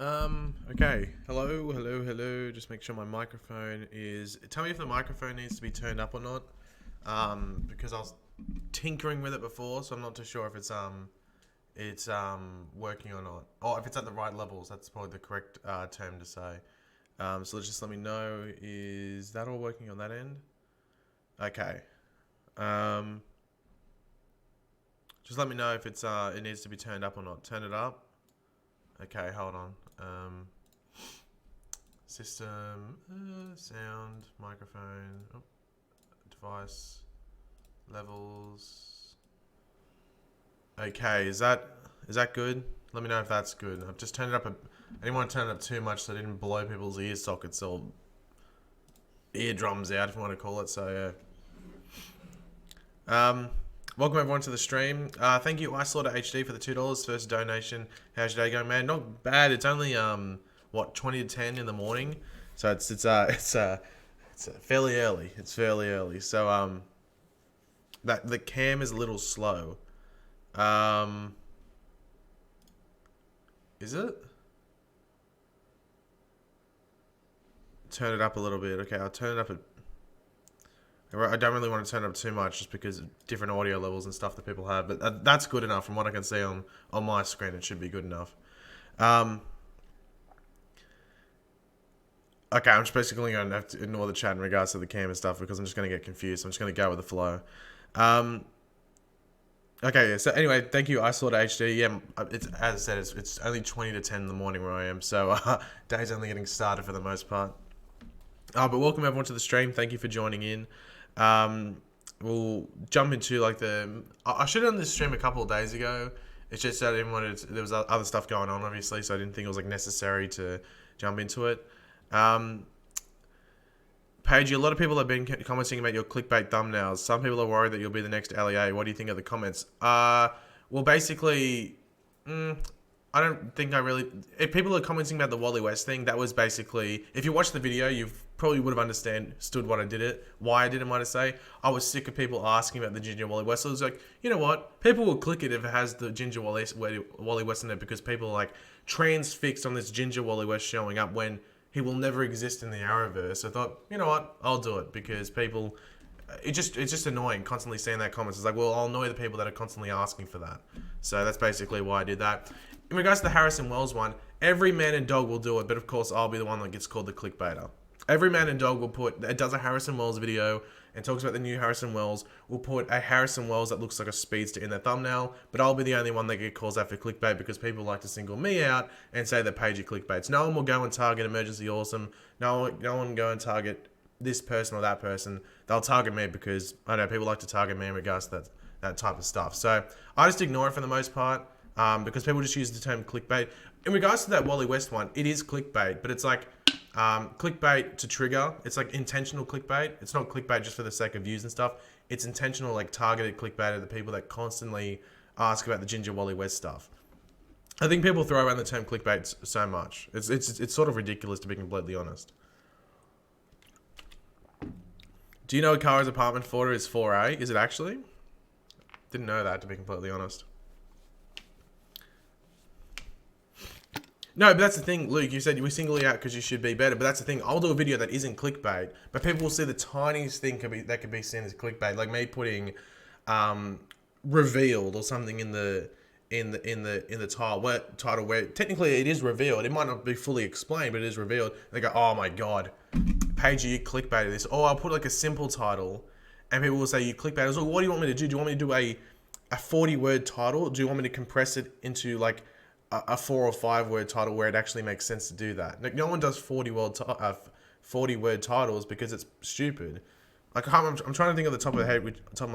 Okay. Hello. Just make sure my microphone is... Tell me if the microphone needs to be turned up or not. Because I was tinkering with it before, so I'm not too sure if it's working or not. Or if it's at the right levels, that's probably the correct term to say. So let's just let me know, is that all working on that end? Okay. Um, just let me know if it needs to be turned up or not. Turn it up. Okay, hold on. System, sound, microphone, device, levels. Okay, is that good? Let me know if that's good. I've just turned it up. I didn't want to turn it up too much so I didn't blow people's ear sockets or eardrums out, if you want to call it. So yeah. Welcome everyone to the stream. Thank you, Isolaughter HD, for the $2 first donation. How's your day going, man? Not bad. It's only 20 to 10 in the morning, so it's fairly early. It's fairly early. So that the cam is a little slow. Is it? Turn it up a little bit. Okay, I'll turn it up. I don't really want to turn it up too much just because of different audio levels and stuff that people have, but that's good enough from what I can see on my screen. It should be good enough. Okay, I'm just basically going to have to ignore the chat in regards to the cam and stuff because I'm just going to get confused. So I'm just going to go with the flow. Okay, yeah, so anyway, thank you, Isolaughter HD. Yeah, it's, as I said, it's only 20 to 10 in the morning where I am, so day's only getting started for the most part. But welcome everyone to the stream. Thank you for joining in. We'll jump into like I should have done this stream a couple of days ago. It's just that I didn't want to, there was other stuff going on obviously, so I didn't think it was like necessary to jump into it. Pagey, a lot of people have been commenting about your clickbait thumbnails. Some people are worried that you'll be the next LEA. What do you think of the comments? Well, basically, I don't think I really... If people are commenting about the Wally West thing, that was basically... If you watched the video, you probably would have understood why I did it, might I say. I was sick of people asking about the Ginger Wally West. So it was like, you know what? People will click it if it has the Ginger Wally West in it because people are like transfixed on this Ginger Wally West showing up when he will never exist in the Arrowverse. I thought, you know what? I'll do it because people... It's just annoying constantly seeing that comments. It's like, well, I'll annoy the people that are constantly asking for that. So that's basically why I did that. In regards to the Harrison Wells one, every man and dog will do it, but of course I'll be the one that gets called the clickbaiter. Every man and dog does a Harrison Wells video and talks about the new Harrison Wells, will put a Harrison Wells that looks like a speedster in their thumbnail, but I'll be the only one that get calls out for clickbait because people like to single me out and say that Pagey clickbaits. No one will go and target Emergency Awesome. No one will go and target this person or that person. They'll target me because, I don't know, people like to target me in regards to that type of stuff. So I just ignore it for the most part. Because people just use the term clickbait. In regards to that Wally West one, it is clickbait, but it's like clickbait to trigger. It's like intentional clickbait. It's not clickbait just for the sake of views and stuff. It's intentional, like targeted clickbait of the people that constantly ask about the Ginger Wally West stuff. I think people throw around the term clickbait so much. It's sort of ridiculous, to be completely honest. Do you know Kara's apartment photo is 4A? Is it actually? Didn't know that, to be completely honest. No, but that's the thing, Luke. You said you were singling out because you should be better. But that's the thing. I'll do a video that isn't clickbait, but people will see the tiniest thing that could be seen as clickbait, like me putting revealed or something in the title where technically it is revealed. It might not be fully explained, but it is revealed. They go, "Oh my god, Pagey, you clickbaited this." Or I'll put like a simple title, and people will say you clickbaited. I was like, "What do you want me to do? Do you want me to do a 40-word title? Do you want me to compress it into like a 4 or 5 word title where it actually makes sense to do that?" Like, no one does 40-word titles because it's stupid. Like, I'm trying to think of the top of my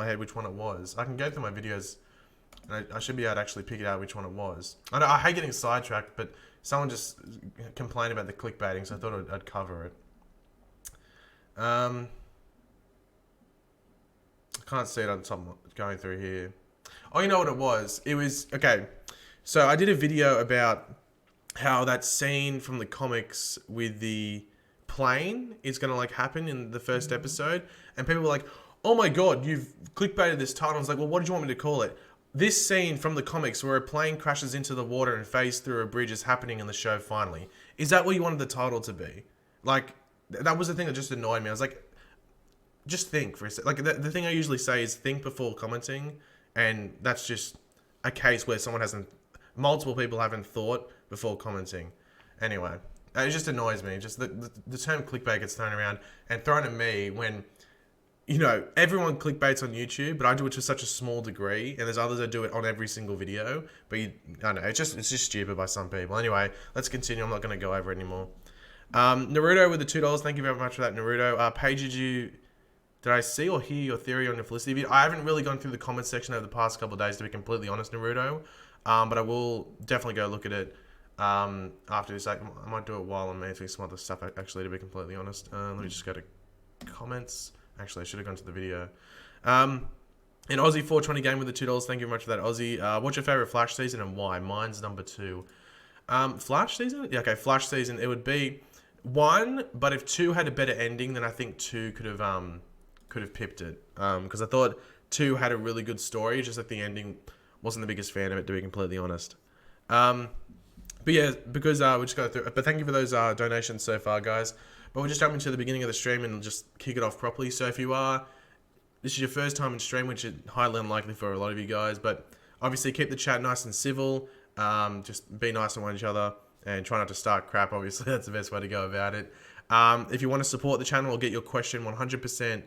head which one it was. I can go through my videos and I should be able to actually pick it out which one it was. I hate getting sidetracked, but someone just complained about the clickbaiting, so I thought I'd cover it. I can't see it on top going through here. Oh, you know what it was? It was, okay. So I did a video about how that scene from the comics with the plane is going to like happen in the first episode. And people were like, "Oh my god, you've clickbaited this title." I was like, "Well, what did you want me to call it?" this scene from the comics where a plane crashes into the water and phase through a bridge is happening in the show finally. Is that what you wanted the title to be? Like, that was the thing that just annoyed me. I was like, just think for a second. Like, the thing I usually say is think before commenting, and that's just a case where multiple people haven't thought before commenting. Anyway, it just annoys me. Just the term clickbait gets thrown around and thrown at me when, everyone clickbaits on YouTube, but I do it to such a small degree, and there's others that do it on every single video. But I don't know, it's just stupid by some people. Anyway, let's continue. I'm not going to go over it anymore. Naruto with the $2. Thank you very much for that, Naruto. Pagey, did I see or hear your theory on your Felicity video? I haven't really gone through the comment section over the past couple of days, to be completely honest, Naruto. But I will definitely go look at it after this. I might do it while I'm answering some other stuff, actually, to be completely honest. Let me just go to comments. Actually, I should have gone to the video. An Aussie 420 game with the $2. Thank you very much for that, Aussie. What's your favourite Flash season and why? Mine's number 2. Flash season? Yeah, okay, Flash season. It would be 1, but if 2 had a better ending, then I think 2 could have pipped it. Because I thought 2 had a really good story, just that the ending wasn't the biggest fan of it, to be completely honest. But yeah, because we'll just go through. But thank you for those donations so far, guys. But we'll just jump into the beginning of the stream and just kick it off properly. So if this is your first time in stream, which is highly unlikely for a lot of you guys, but obviously keep the chat nice and civil. Just be nice to one each other and try not to start crap. Obviously, that's the best way to go about it. If you want to support the channel or get your question 100%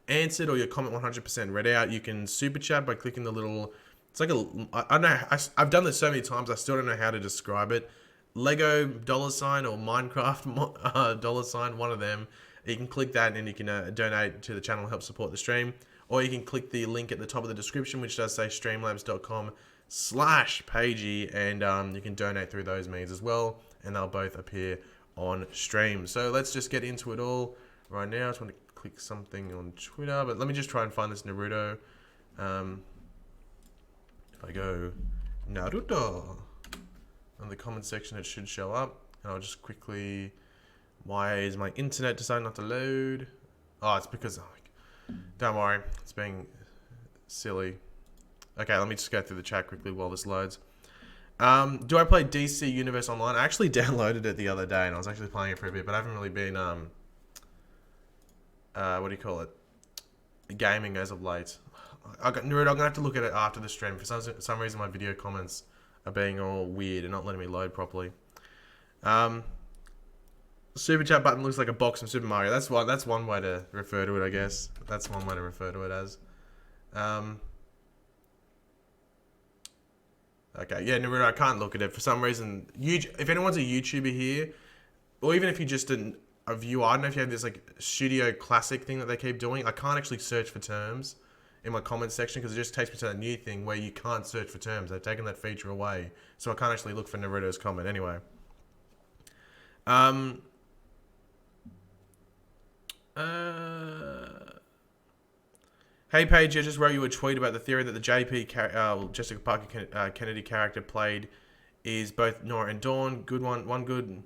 answered or your comment 100% read out, you can super chat by clicking the little. It's like I don't know. I've done this so many times. I still don't know how to describe it. Lego $sign or Minecraft $sign, one of them. You can click that and then you can donate to the channel and help support the stream. Or you can click the link at the top of the description, which does say streamlabs.com/Pagey, and you can donate through those means as well, and they'll both appear on stream. So let's just get into it all right now. I just want to click something on Twitter, but let me just try and find this Naruto. If I go Naruto in the comment section, it should show up, and I'll just quickly. Why is my internet deciding not to load? Oh, it's because don't worry, it's being silly. Okay, let me just go through the chat quickly while this loads. Do I play DC Universe Online? I actually downloaded it the other day, and I was actually playing it for a bit, but I haven't really been what do you call it? Gaming as of late. Naruto, I'm gonna have to look at it after the stream. For some reason, my video comments are being all weird and not letting me load properly. Super chat button looks like a box from Super Mario. That's one way to refer to it, I guess. That's one way to refer to it as. Okay, yeah, Naruto, I can't look at it for some reason. If anyone's a YouTuber here, or even if you're just a viewer, I don't know if you have this like Studio Classic thing that they keep doing. I can't actually search for terms in my comment section because it just takes me to that new thing where you can't search for terms. They've taken that feature away, so I can't actually look for Naruto's comment anyway. Hey Paige, I just wrote you a tweet about the theory that the Jessica Parker Kennedy character played is both Nora and Dawn. One good,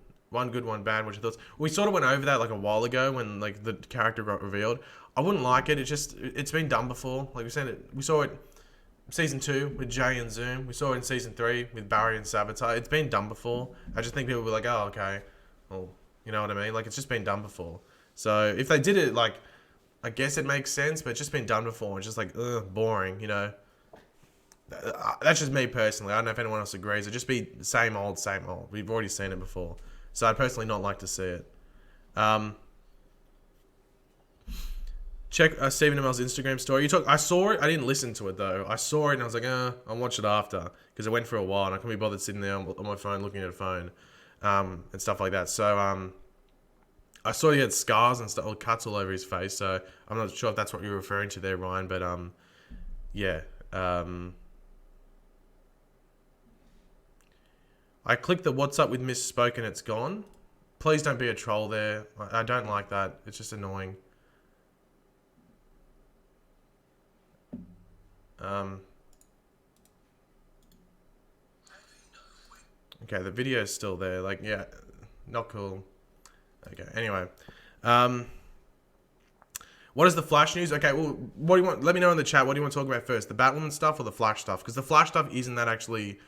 one bad. Which I thought we sort of went over that like a while ago when like the character got revealed. I wouldn't like it. It's been done before. Like we saw it season 2 with Jay and Zoom. We saw it in season 3 with Barry and Sabotage. It's been done before. I just think people were like, oh okay, well, you know what I mean? Like it's just been done before. So if they did it, like, I guess it makes sense, but it's just been done before. It's just like, boring, you know. That's just me personally. I don't know if anyone else agrees. It'd just be the same old, same old. We've already seen it before. So I'd personally not like to see it. Check Stephen Amell's Instagram story. I saw it. I didn't listen to it, though. I saw it, and I was like, I'll watch it after. Because it went for a while, and I couldn't be bothered sitting there on my phone looking at a phone and stuff like that. So, I saw he had scars and stuff, or cuts all over his face, so I'm not sure if that's what you're referring to there, Ryan, but, yeah. I clicked the what's up with misspoken, it's gone. Please don't be a troll there. I don't like that. It's just annoying. Okay, the video's still there. Like, yeah, not cool. Okay, anyway. What is the Flash news? Okay, well, what do you want? Let me know in the chat. What do you want to talk about first? The Batwoman stuff or the Flash stuff? Because the Flash stuff isn't that actually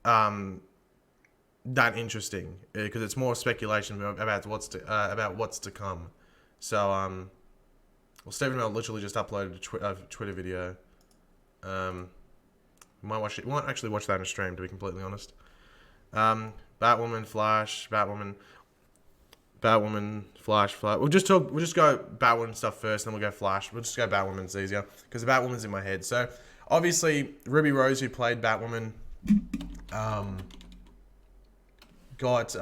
that interesting. Because it's more speculation about what's to come. So well, Stephen Mel literally just uploaded a Twitter video. Might watch it. We might actually watch that in a stream, to be completely honest. Batwoman, Flash, Batwoman, Flash. We'll just go Batwoman stuff first, then we'll go Flash. We'll just go Batwoman, it's easier because the Batwoman's in my head. So obviously Ruby Rose, who played Batwoman, got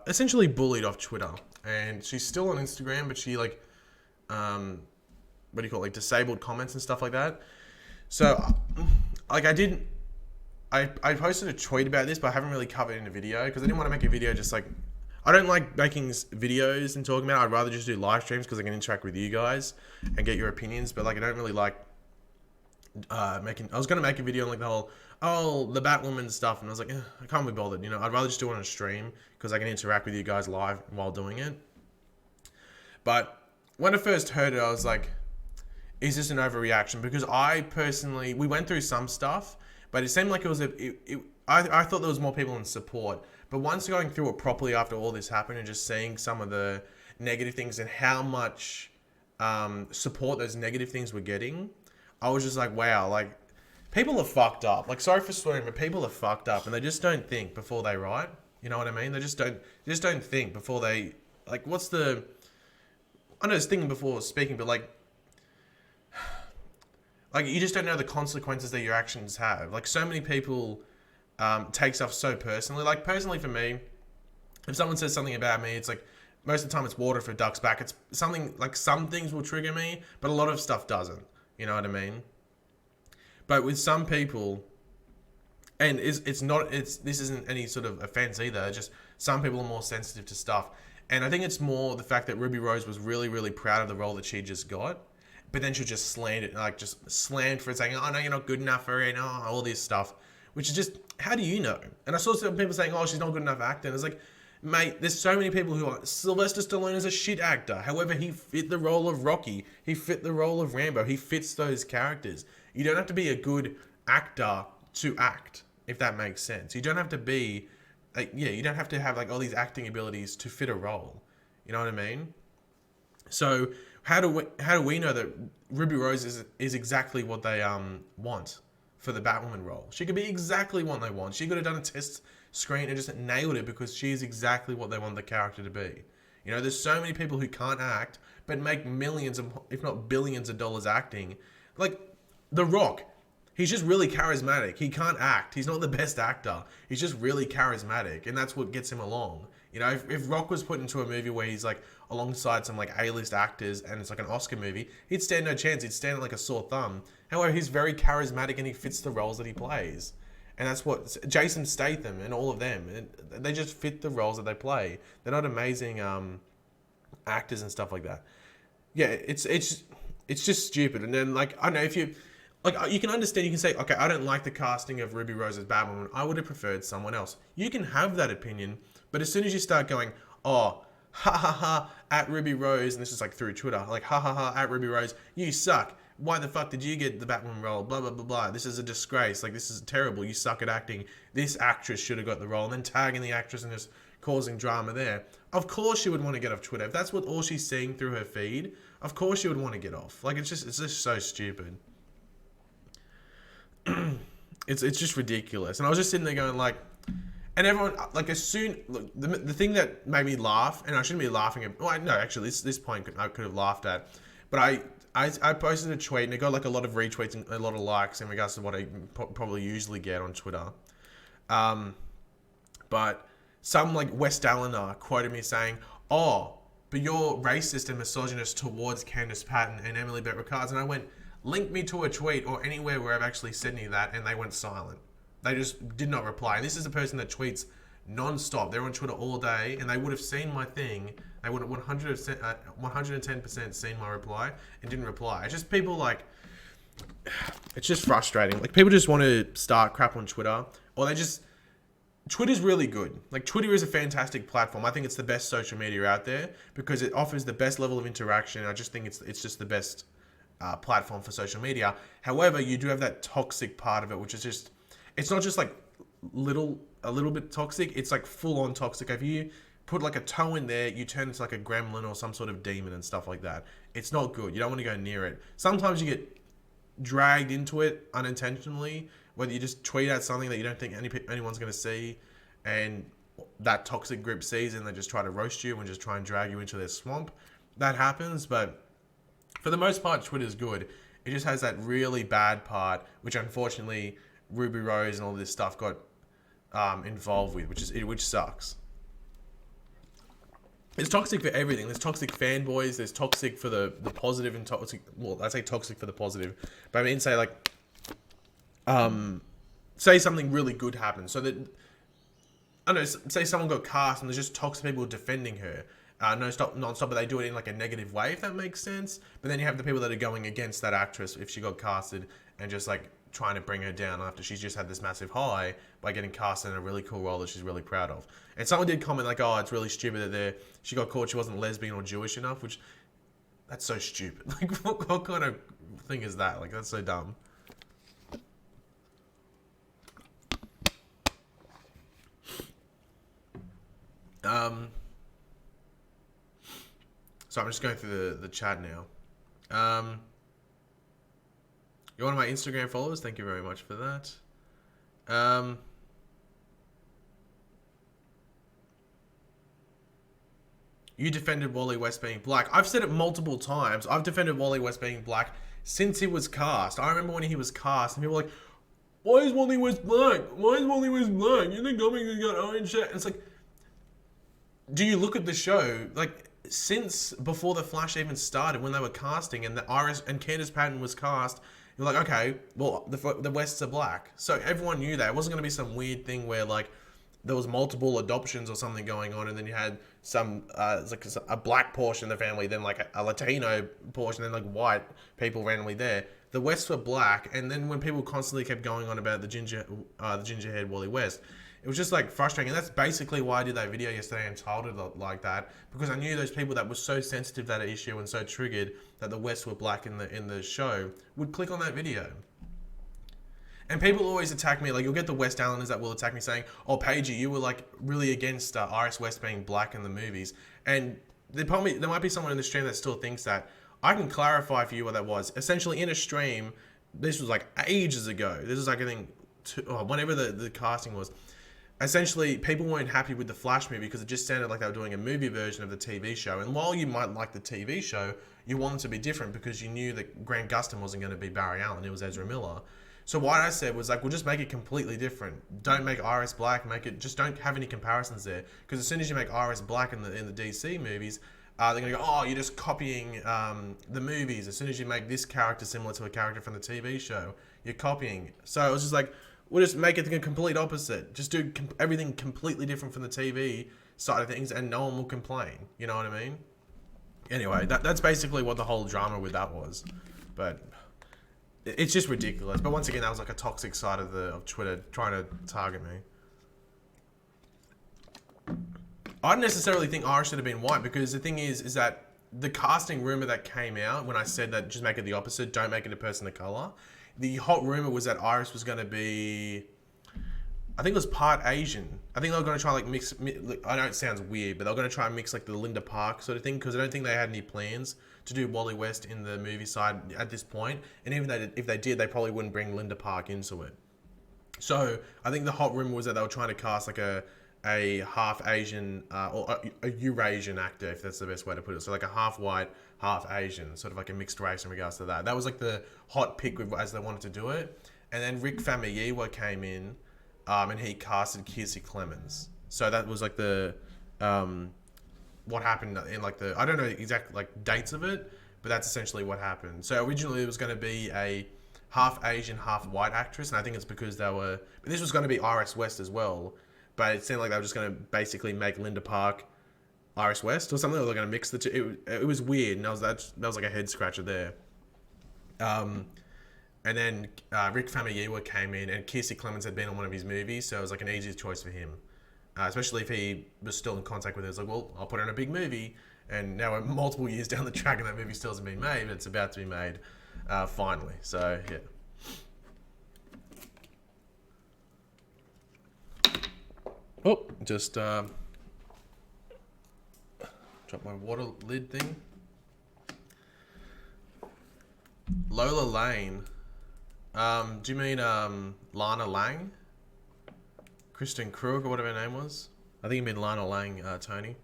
essentially bullied off Twitter, and she's still on Instagram, but she like what do you call it, like disabled comments and stuff like that. So like I posted a tweet about this, but I haven't really covered it in a video because I didn't want to make a video just like, I don't like making videos and talking about it. I'd rather just do live streams because I can interact with you guys and get your opinions. But like, I don't really like I was going to make a video on like the whole, the Batwoman stuff. And I was like, I can't be bothered. You know, I'd rather just do it on a stream because I can interact with you guys live while doing it. But when I first heard it, I was like, is this an overreaction? Because we went through some stuff, but it seemed like it was I thought there was more people in support. But once going through it properly after all this happened and just seeing some of the negative things and how much support those negative things were getting, I was just like, wow, like people are fucked up. Like, sorry for swearing, but people are fucked up and they just don't think before they write. You know what I mean? They just don't think before they, like, I know it's thinking before speaking, but like you just don't know the consequences that your actions have. Like, so many people take stuff so personally. Like, personally for me, if someone says something about me, it's like, most of the time it's water for a duck's back. It's something, like, some things will trigger me, but a lot of stuff doesn't. You know what I mean? But with some people, and this isn't any sort of offense either, just some people are more sensitive to stuff. And I think it's more the fact that Ruby Rose was really, really proud of the role that she just got. But then she'll just slammed for it, saying, oh, no, you're not good enough for it, oh, all this stuff. Which is just, how do you know? And I saw some people saying, oh, she's not good enough acting. And it's like, mate, there's so many people who are, Sylvester Stallone is a shit actor. However, he fit the role of Rocky. He fit the role of Rambo. He fits those characters. You don't have to be a good actor to act, if that makes sense. You don't have to be, you don't have to have like all these acting abilities to fit a role. You know what I mean? So how do we know that Ruby Rose is exactly what they want for the Batwoman role? She could be exactly what they want. She could have done a test screen and just nailed it because she is exactly what they want the character to be. You know, there's so many people who can't act but make millions of, if not billions of dollars acting. Like The Rock, he's just really charismatic. He can't act. He's not the best actor. He's just really charismatic, and that's what gets him along. You know, if Rock was put into a movie where he's like alongside some like A-list actors and it's like an Oscar movie, he'd stand no chance. He'd stand like a sore thumb. However, he's very charismatic and he fits the roles that he plays. And that's what Jason Statham and all of them, they just fit the roles that they play. They're not amazing actors and stuff like that. Yeah, it's just stupid. And then like, I don't know, if you like, you can understand, you can say, okay, I don't like the casting of Ruby Rose as Batwoman. I would have preferred someone else. You can have that opinion, but as soon as you start going, oh, ha ha ha, at Ruby Rose, and this is like through Twitter, like, ha ha ha, at Ruby Rose, you suck. Why the fuck did you get the Batwoman role? Blah, blah, blah, blah. This is a disgrace. Like, this is terrible. You suck at acting. This actress should have got the role. And then tagging the actress and just causing drama there. Of course she would want to get off Twitter. If that's what all she's seeing through her feed, of course she would want to get off. Like, it's just so stupid. It's just ridiculous. And I was just sitting there going like, and everyone, like, as soon, look, the thing that made me laugh, and I shouldn't be laughing at, well, no, actually, this point I could have laughed at, but I posted a tweet and it got like a lot of retweets and a lot of likes in regards to what I probably usually get on Twitter. But some like West Allener quoted me saying, oh, but you're racist and misogynist towards Candice Patton and Emily Bett Rickards. And I went, link me to a tweet or anywhere where I've actually said any of that, and they went silent. They just did not reply. And this is a person that tweets non-stop. They're on Twitter all day, and they would have seen my thing. They would have 110% seen my reply and didn't reply. It's just people like, it's just frustrating. Like, people just want to start crap on Twitter, or they just, Twitter's really good. Like, Twitter is a fantastic platform. I think it's the best social media out there because it offers the best level of interaction. I just think it's just the best platform for social media. However, you do have that toxic part of it, which is just, it's not just like a little bit toxic. It's like full on toxic. If you put like a toe in there, you turn into like a gremlin or some sort of demon and stuff like that. It's not good. You don't want to go near it. Sometimes you get dragged into it unintentionally, whether you just tweet out something that you don't think anyone's going to see, and that toxic group sees, and they just try to roast you and just try and drag you into their swamp. That happens, but for the most part, Twitter's good. It just has that really bad part, which unfortunately Ruby Rose and all this stuff got involved with, which sucks. It's toxic for everything. There's toxic fanboys. There's toxic for the positive and toxic. Well, I say toxic for the positive, but I mean say like, say something really good happens. So that I don't know. Say someone got cast and there's just toxic people defending her. Non-stop, but they do it in like a negative way, if that makes sense. But then you have the people that are going against that actress if she got casted and just like trying to bring her down after she's just had this massive high by getting cast in a really cool role that she's really proud of. And someone did comment like, "Oh, it's really stupid that she got caught she wasn't lesbian or Jewish enough," which that's so stupid. Like, what kind of thing is that? Like, that's so dumb. So I'm just going through the chat now. You're one of my Instagram followers. Thank you very much for that. You defended Wally West being black. I've said it multiple times. I've defended Wally West being black since he was cast. I remember when he was cast and people were like, "Why is Wally West black? Why is Wally West black? You think Dominic's got orange shit?" And it's like, do you look at the show? Like, since before the Flash even started, when they were casting and the Iris and Candice Patton was cast, you're like, okay, well, the Wests are black. So everyone knew that. It wasn't going to be some weird thing where, like, there was multiple adoptions or something going on, and then you had some, like a black portion of the family, then like a Latino portion, then like white people randomly there. The Wests were black, and then when people constantly kept going on about the ginger-haired Wally West, it was just like frustrating. And that's basically why I did that video yesterday and titled it like that, because I knew those people that were so sensitive to that issue and so triggered that the Wests were black in the show would click on that video. And people always attack me, like, you'll get the West Islanders that will attack me saying, "Oh, Pagey, you were like really against Iris West being black in the movies." And there might be someone in the stream that still thinks that. I can clarify for you what that was. Essentially, in a stream, this was like ages ago. This was like, I think, whenever the casting was. Essentially, people weren't happy with the Flash movie because it just sounded like they were doing a movie version of the TV show. And while you might like the TV show, you wanted to be different because you knew that Grant Gustin wasn't going to be Barry Allen. It was Ezra Miller. So what I said was like, we'll just make it completely different. Don't make Iris black. Just don't have any comparisons there. Because as soon as you make Iris black in the DC movies, they're going to go, "Oh, you're just copying the movies." As soon as you make this character similar to a character from the TV show, you're copying. So it was just like, we'll just make it the complete opposite. Just do everything completely different from the TV side of things, and no one will complain. You know what I mean? Anyway, that's basically what the whole drama with that was. But it's just ridiculous. But once again, that was like a toxic side of Twitter trying to target me. I don't necessarily think Iris should have been white, because the thing is that the casting rumor that came out when I said that just make it the opposite, don't make it a person of color. The hot rumor was that Iris was going to be, I think it was part Asian. I think they were going to try like mix. I know it sounds weird, but they were going to try and mix like the Linda Park sort of thing, because I don't think they had any plans to do Wally West in the movie side at this point. And even if they did, they probably wouldn't bring Linda Park into it. So I think the hot rumor was that they were trying to cast like a half Asian or a Eurasian actor, if that's the best way to put it. So like a half white, half Asian, sort of like a mixed race in regards to that. That was like the hot pick as they wanted to do it. And then Rick Famuyiwa came in, and he casted Kiersey Clemens. So that was like the what happened in like I don't know exact like dates of it, but that's essentially what happened. So originally it was going to be a half Asian, half white actress, and I think it's because but this was going to be Iris West as well, but it seemed like they were just going to basically make Linda Park Iris West or something. Or they're going to mix the two. It was weird, and that was like a head scratcher there. And then Rick Famuyiwa came in, and Kiersey Clemens had been on one of his movies, so it was like an easier choice for him. Especially if he was still in contact with it. It's like, well, I'll put her in a big movie, and now we're multiple years down the track, and that movie still hasn't been made, but it's about to be made finally. So yeah. Oh, just drop my water lid thing. Lola Lane. Do you mean Lana Lang? Kristen Krug or whatever her name was? I think you mean Lana Lang, Tony.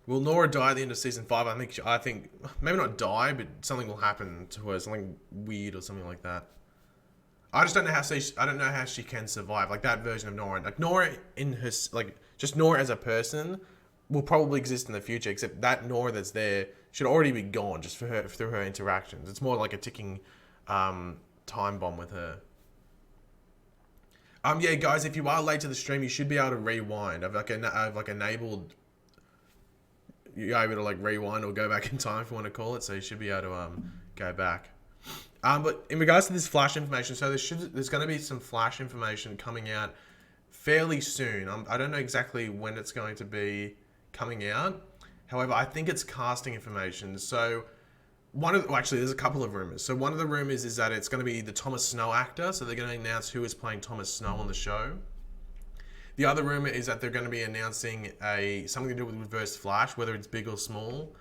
Will Nora die at the end of season 5? I think maybe not die, but something will happen to her, something weird or something like that. I just don't know how she can survive like that version of Nora. Like Nora in her just Nora as a person will probably exist in the future, except that Nora that's there should already be gone just for her through her interactions. It's more like a ticking time bomb with her. Yeah, guys, if you are late to the stream, you should be able to rewind. I've enabled you're able to like rewind or go back in time if you want to call it, so you should be able to go back. But in regards to this flash information, so there's going to be some flash information coming out fairly soon. I don't know exactly when it's going to be coming out. However, I think it's casting information. So actually, there's a couple of rumors. So one of the rumors is that it's going to be the Thomas Snow actor. So they're going to announce who is playing Thomas Snow on the show. The other rumor is that they're going to be announcing something to do with Reverse Flash, whether it's big or small.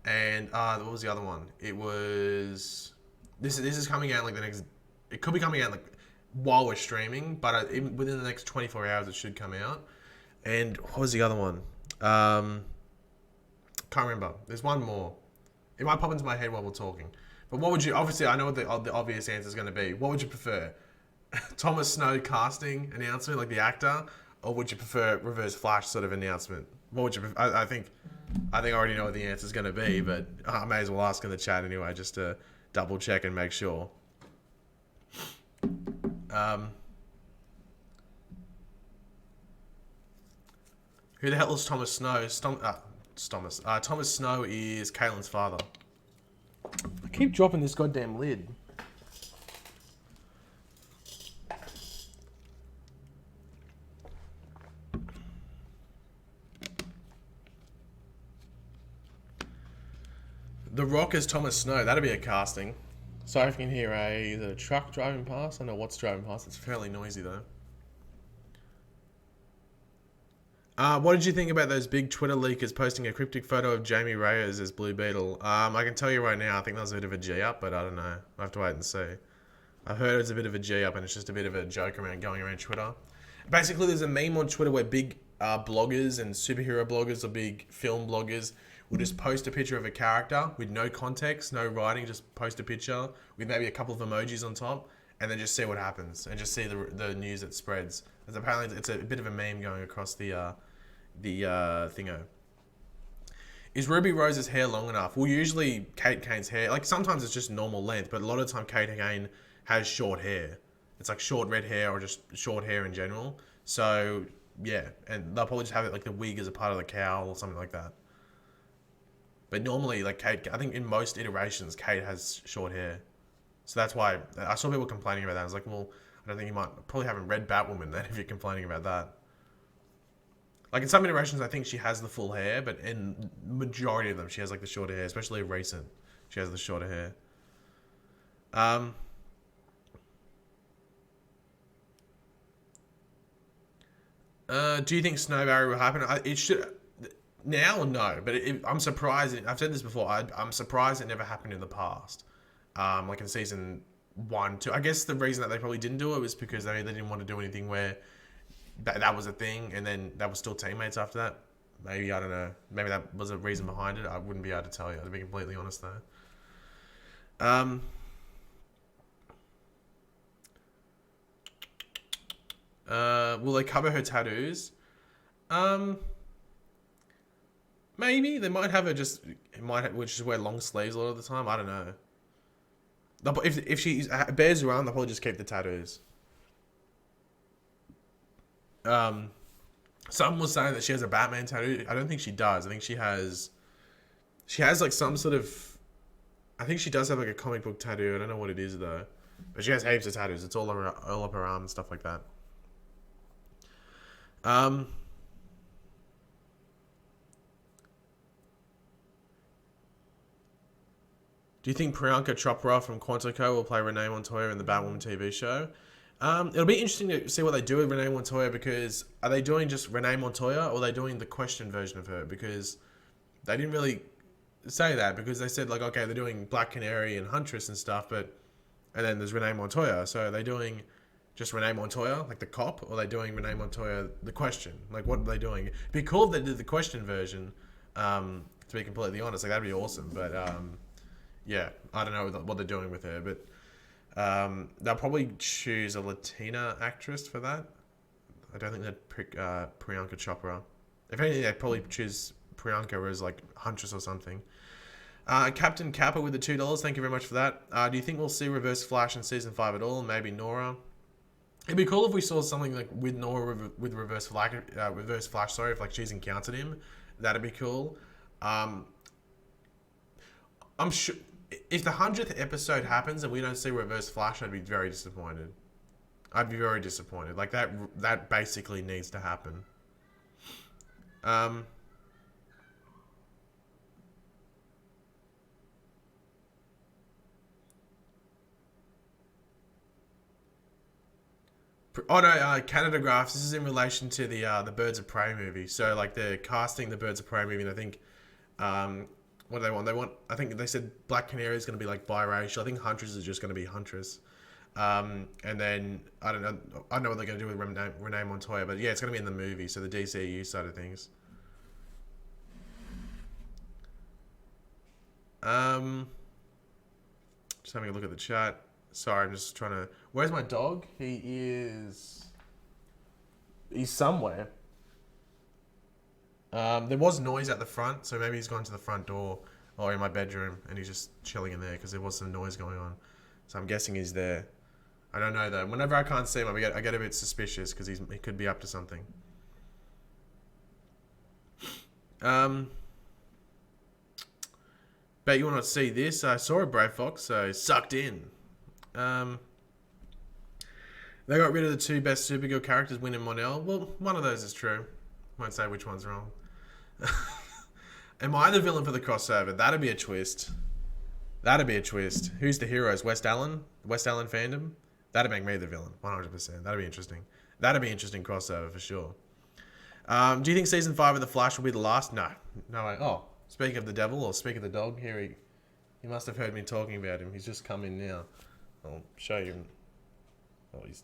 And what was the other one? It was this is coming out like the next. It could be coming out like while we're streaming, but within the next 24 hours it should come out. And what was the other one? Can't remember. There's one more. It might pop into my head while we're talking. But what would you? Obviously, I know what the obvious answer is going to be. What would you prefer? Thomas Snow casting announcement, like the actor, or would you prefer Reverse Flash sort of announcement? What would you prefer? I think I already know what the answer is going to be, but I may as well ask in the chat anyway, just to double check and make sure. Who the hell is Thomas Snow? Thomas Snow is Caitlin's father. I keep dropping this goddamn lid. The Rock is Thomas Snow. That'd be a casting. Sorry if you can hear a truck driving past. I don't know what's driving past. It's fairly noisy though. What did you think about those big Twitter leakers posting a cryptic photo of Jamie Reyes as Blue Beetle? I can tell you right now, I think that was a bit of a G-up, but I don't know. I have to wait and see. I've heard it's a bit of a G-up and it's just a bit of a joke going around Twitter. Basically, there's a meme on Twitter where big bloggers and superhero bloggers or big film bloggers will just post a picture of a character with no context, no writing, just post a picture with maybe a couple of emojis on top, and then just see what happens and just see the news that spreads. As apparently, it's a bit of a meme going across the thingo. Is Ruby Rose's hair long enough? Well, usually Kate Kane's hair, like sometimes it's just normal length, but a lot of the time Kate Kane has short hair. It's like short red hair or just short hair in general. So yeah, and they'll probably just have it like the wig as a part of the cowl or something like that. But normally, like Kate, I think in most iterations, Kate has short hair. So that's why I saw people complaining about that. I was like, well, I don't think you might probably haven't read Batwoman then if you're complaining about that. Like in some iterations, I think she has the full hair, but in majority of them, she has like the shorter hair, especially recent. She has the shorter hair. Do you think Snow Barrier will happen? It should now or no, but I'm surprised. I've said this before. I'm surprised it never happened in the past. Like in season 1, 2. I guess the reason that they probably didn't do it was because they didn't want to do anything where that was a thing, and then they were still teammates after that. Maybe, I don't know. Maybe that was a reason behind it. I wouldn't be able to tell you, to be completely honest, though. Will they cover her tattoos? Maybe. They might have her we'll just wear long sleeves a lot of the time. I don't know. If she bears around, they'll probably just keep the tattoos. Someone was saying that she has a Batman tattoo. I don't think she does. I think she has She has like some sort of. I think she does have like a comic book tattoo. I don't know what it is though, but she has heaps of tattoos. It's all up her arm and stuff like that. Um. Do you think Priyanka Chopra from Quantico will play Renee Montoya in the Batwoman TV show? It'll be interesting to see what they do with Renee Montoya, because are they doing just Renee Montoya, or are they doing the question version of her? Because they didn't really say that, because they said like, okay, they're doing Black Canary and Huntress and stuff, but and then there's Renee Montoya. So are they doing just Renee Montoya, like the cop, or are they doing Renee Montoya the question? Like, what are they doing? It'd be cool if they did the question version. To be completely honest, like that'd be awesome. But yeah, I don't know what they're doing with her, but they'll probably choose a Latina actress for that. I don't think they'd pick Priyanka Chopra. If anything, they'd probably choose Priyanka as like Huntress or something. Captain Kappa with the $2. Thank you very much for that. Do you think we'll see Reverse Flash in season 5 at all? Maybe Nora. It'd be cool if we saw something like with Nora with Reverse Flash. Sorry, if like she's encountered him, that'd be cool. I'm sure if the 100th episode happens and we don't see Reverse Flash, I'd be very disappointed. I'd be very disappointed. Like that basically needs to happen. Oh no, Canada Graphs. This is in relation to the Birds of Prey movie. So like they're casting the Birds of Prey movie, and I think what do they want? They want. I think they said Black Canary is going to be like biracial. I think Huntress is just going to be Huntress. And then I don't know. I don't know what they're going to do with Renee Montoya, but yeah, it's going to be in the movie. So the DCU side of things. Just having a look at the chat. Sorry, I'm just trying to. Where's my dog? He's somewhere. There was noise at the front, so maybe he's gone to the front door or in my bedroom, and he's just chilling in there because there was some noise going on. So I'm guessing he's there. I don't know though. Whenever I can't see him, I get a bit suspicious because he could be up to something. Bet you want to see this. I saw a Brave Fox, so sucked in. They got rid of the 2 best Supergirl characters, Win and Mon-El. Well, one of those is true. Won't say which one's wrong. Am I the villain for the crossover? That'd be a twist. That'd be a twist. Who's the heroes? West Allen? West Allen fandom? That'd make me the villain. 100%. That'd be interesting. That'd be interesting crossover for sure. Do you think season 5 of The Flash will be the last? No. No way. Oh, speaking of the devil, or speak of the dog, here he must have heard me talking about him. He's just come in now. I'll show you. Oh, he's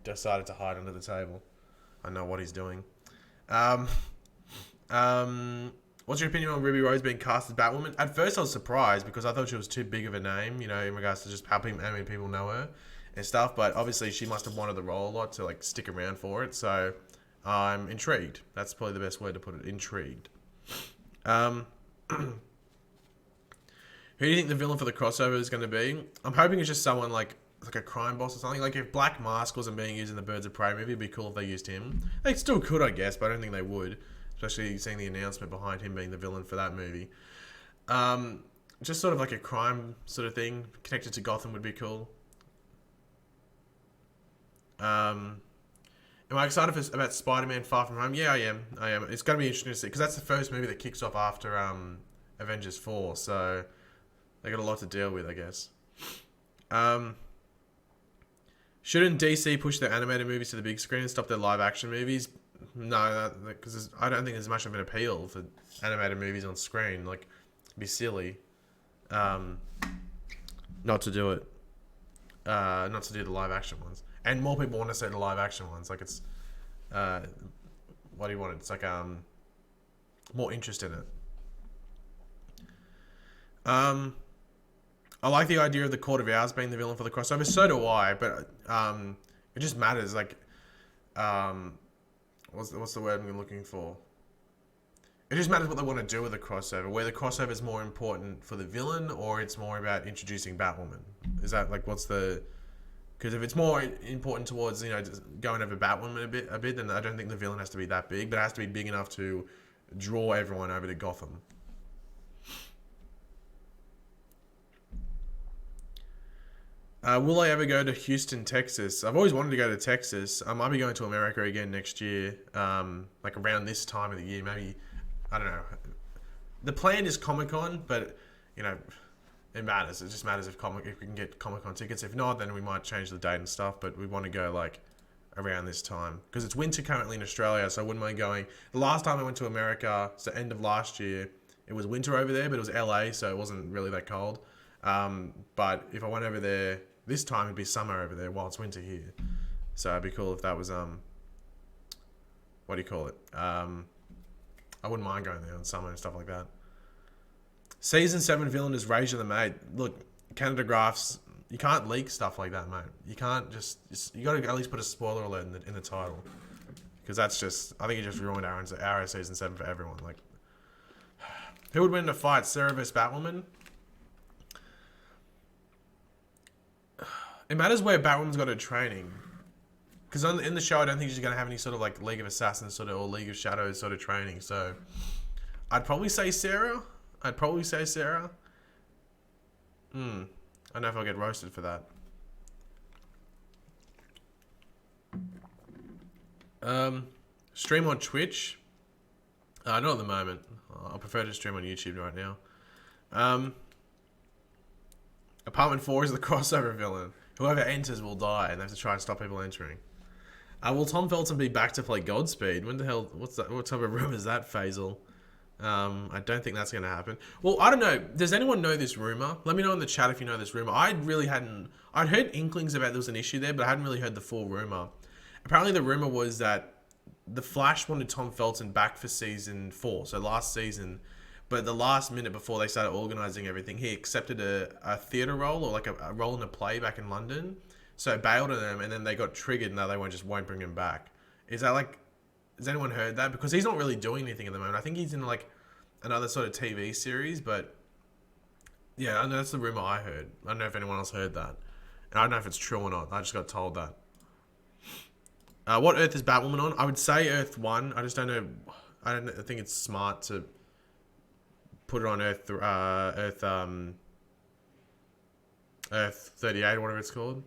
decided to hide under the table. I know what he's doing. What's your opinion on Ruby Rose being cast as Batwoman? At first, I was surprised because I thought she was too big of a name, you know, in regards to just how many people know her and stuff. But obviously, she must have wanted the role a lot to like stick around for it. So I'm intrigued. That's probably the best word to put it. Intrigued. Who do you think the villain for the crossover is going to be? I'm hoping it's just someone like a crime boss or something. Like if Black Mask wasn't being used in the Birds of Prey movie, it'd be cool if they used him. They still could, I guess, but I don't think they would. Especially seeing the announcement behind him being the villain for that movie. Just sort of like a crime sort of thing connected to Gotham would be cool. Am I excited about Spider-Man Far From Home? Yeah, I am. It's going to be interesting to see because that's the first movie that kicks off after Avengers 4, so they got a lot to deal with, I guess. Shouldn't DC push their animated movies to the big screen and stop their live action movies? No, because I don't think there's much of an appeal for animated movies on screen. Like, it'd be silly not to do it. Not to do the live action ones. And more people want to see the live action ones. Like, it's... what do you want? It's like more interest in it. I like the idea of the Court of Owls being the villain for the crossover. So do I, but it just matters. Like, what's the word I'm looking for? It just matters what they want to do with the crossover. Where the crossover is more important for the villain, or it's more about introducing Batwoman. Is that like what's the? Because if it's more important towards just going over Batwoman a bit, then I don't think the villain has to be that big, but it has to be big enough to draw everyone over to Gotham. Will I ever go to Houston, Texas? I've always wanted to go to Texas. I might be going to America again next year, like around this time of the year. Maybe, I don't know. The plan is Comic Con, but you know, it matters. It just matters if we can get Comic Con tickets. If not, then we might change the date and stuff. But we want to go like around this time because it's winter currently in Australia, so I wouldn't mind going. The last time I went to America, so end of last year, it was winter over there, but it was LA, so it wasn't really that cold. But if I went over there this time, it'd be summer over there while it's winter here. So it'd be cool if that was what do you call it? I wouldn't mind going there in summer and stuff like that. Season 7 villain is Razor the Maid. Look, Canada Graphs, you can't leak stuff like that, mate. You can't you got to at least put a spoiler alert in the title. Because that's just, I think it just ruined Arrow Season 7 for everyone. Like, who would win in a fight, Sarah vs. Batwoman? It matters where Batwoman's got her training. Because in the show, I don't think she's going to have any sort of like League of Assassins sort of or League of Shadows sort of training. So I'd probably say Sarah. I don't know if I'll get roasted for that. Stream on Twitch? Not at the moment. I prefer to stream on YouTube right now. Apartment 4 is the crossover villain. Whoever enters will die, and they have to try and stop people entering. Will Tom Felton be back to play Godspeed? When the hell? What's that? What type of rumor is that, Faisal? I don't think that's going to happen. Well, I don't know. Does anyone know this rumor? Let me know in the chat if you know this rumor. I'd heard inklings about there was an issue there, but I hadn't really heard the full rumor. Apparently, the rumor was that the Flash wanted Tom Felton back for season 4, so last season. But the last minute before they started organizing everything, he accepted a theatre role or like a role in a play back in London. So bailed on them, and then they got triggered, and now they won't bring him back. Is that like? Has anyone heard that? Because he's not really doing anything at the moment. I think he's in like another sort of TV series, but yeah, I know that's the rumor I heard. I don't know if anyone else heard that, and I don't know if it's true or not. I just got told that. What Earth is Batwoman on? I would say Earth 1. I just don't know. I think it's smart to put it on Earth 38 or whatever it's called.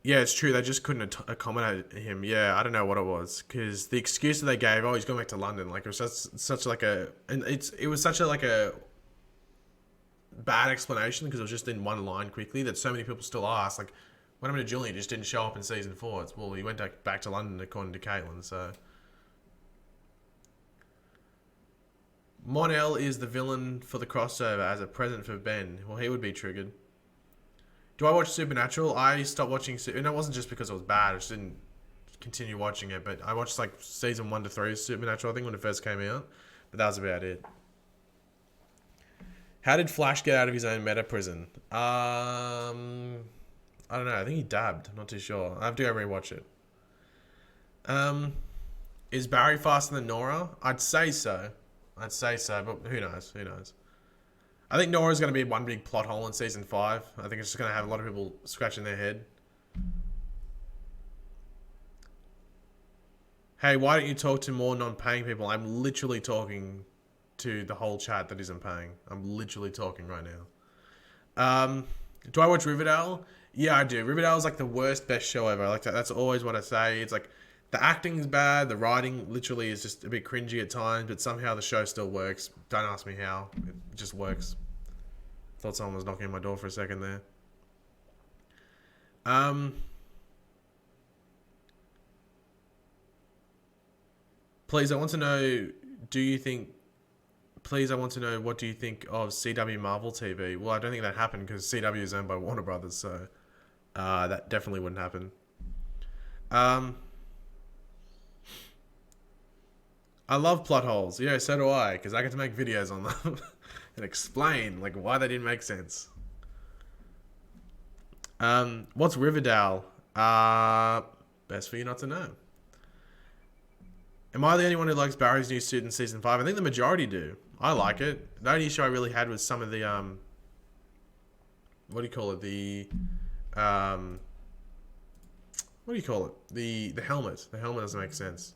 Yeah, it's true. They just couldn't accommodate him. Yeah, I don't know what it was because the excuse that they gave, he's going back to London. Like it was such like a, and it was such a like a bad explanation because it was just in one line quickly that so many people still ask like, what happened to Julian? He just didn't show up in season 4. It's, well, he went back to London according to Caitlin. So Mon-El is the villain for the crossover as a present for Ben. Well, he would be triggered. Do I watch Supernatural? I stopped watching, and it wasn't just because it was bad. I just didn't continue watching it. But I watched like season 1 to 3 of Supernatural, I think, when it first came out. But that was about it. How did Flash get out of his own meta prison? I don't know. I think he dabbed. I'm not too sure. I have to go rewatch it. Is Barry faster than Nora? I'd say so. But who knows? Who knows? I think Nora's going to be one big plot hole in season 5. I think it's just going to have a lot of people scratching their head. Hey, why don't you talk to more non-paying people? I'm literally talking to the whole chat that isn't paying. I'm literally talking right now. Do I watch Riverdale? Yeah, I do. Riverdale is like the worst, best show ever. Like that's always what I say. It's like the acting's bad. The writing literally is just a bit cringy at times, but somehow the show still works. Don't ask me how. It just works. Thought someone was knocking on my door for a second there. Please, I want to know, what do you think of CW Marvel TV? Well, I don't think that happened because CW is owned by Warner Brothers, so that definitely wouldn't happen. I love plot holes. Yeah, so do I, because I get to make videos on them and explain like why they didn't make sense. What's Riverdale? Best for you not to know. Am I the only one who likes Barry's new suit in season 5? I think the majority do. I like it. The only issue I really had was some of the what do you call it? The The helmet. The helmet doesn't make sense.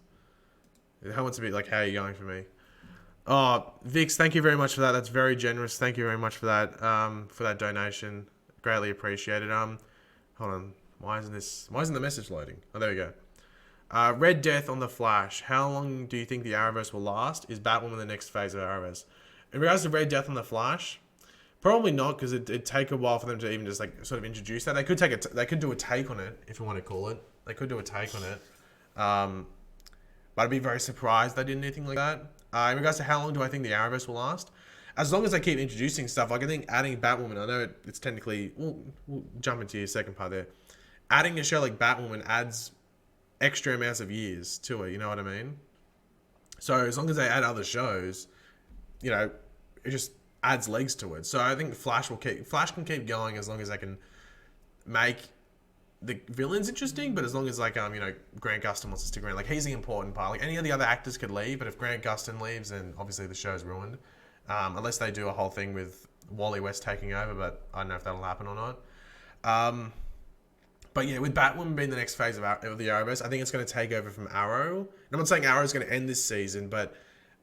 The helmet's a bit like, how are you going for me? Oh, Vix, thank you very much for that. That's very generous. Thank you very much for that donation. Greatly appreciated. Hold on. Why isn't the message loading? Oh, there we go. Red Death on the Flash. How long do you think the Arrowverse will last? Is Batwoman the next phase of Arrowverse? In regards to Red Death on the Flash, probably not, because it'd take a while for them to even just like sort of introduce that. They could they could do a take on it, if you want to call it. They could do a take on it. But I'd be very surprised they did anything like that. In regards to how long do I think the Arrowverse will last? As long as they keep introducing stuff, like I think adding Batwoman, I know it's technically, we'll jump into your second part there. Adding a show like Batwoman adds extra amounts of years to it, you know what I mean? So as long as they add other shows, it just adds legs to it. So I think Flash can keep going as long as they can make the villains interesting, but as long as Grant Gustin wants to stick around, like he's the important part. Like any of the other actors could leave, but if Grant Gustin leaves, then obviously the show's ruined. Unless they do a whole thing with Wally West taking over, but I don't know if that'll happen or not. But yeah, with Batwoman being the next phase of the Arrowverse, I think it's going to take over from Arrow. And I'm not saying Arrow's going to end this season, but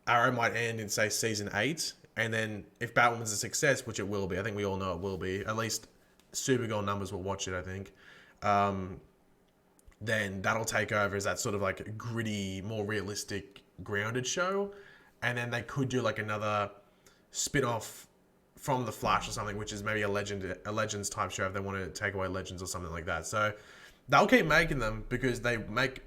Arrow might end in, say, season 8. And then if Batwoman's a success, which it will be, I think we all know it will be, at least Supergirl numbers will watch it, I think. Then that'll take over as that sort of like gritty, more realistic, grounded show. And then they could do like another spin-off from the Flash or something, which is maybe a Legends type show if they want to take away Legends or something like that. So they'll keep making them because they make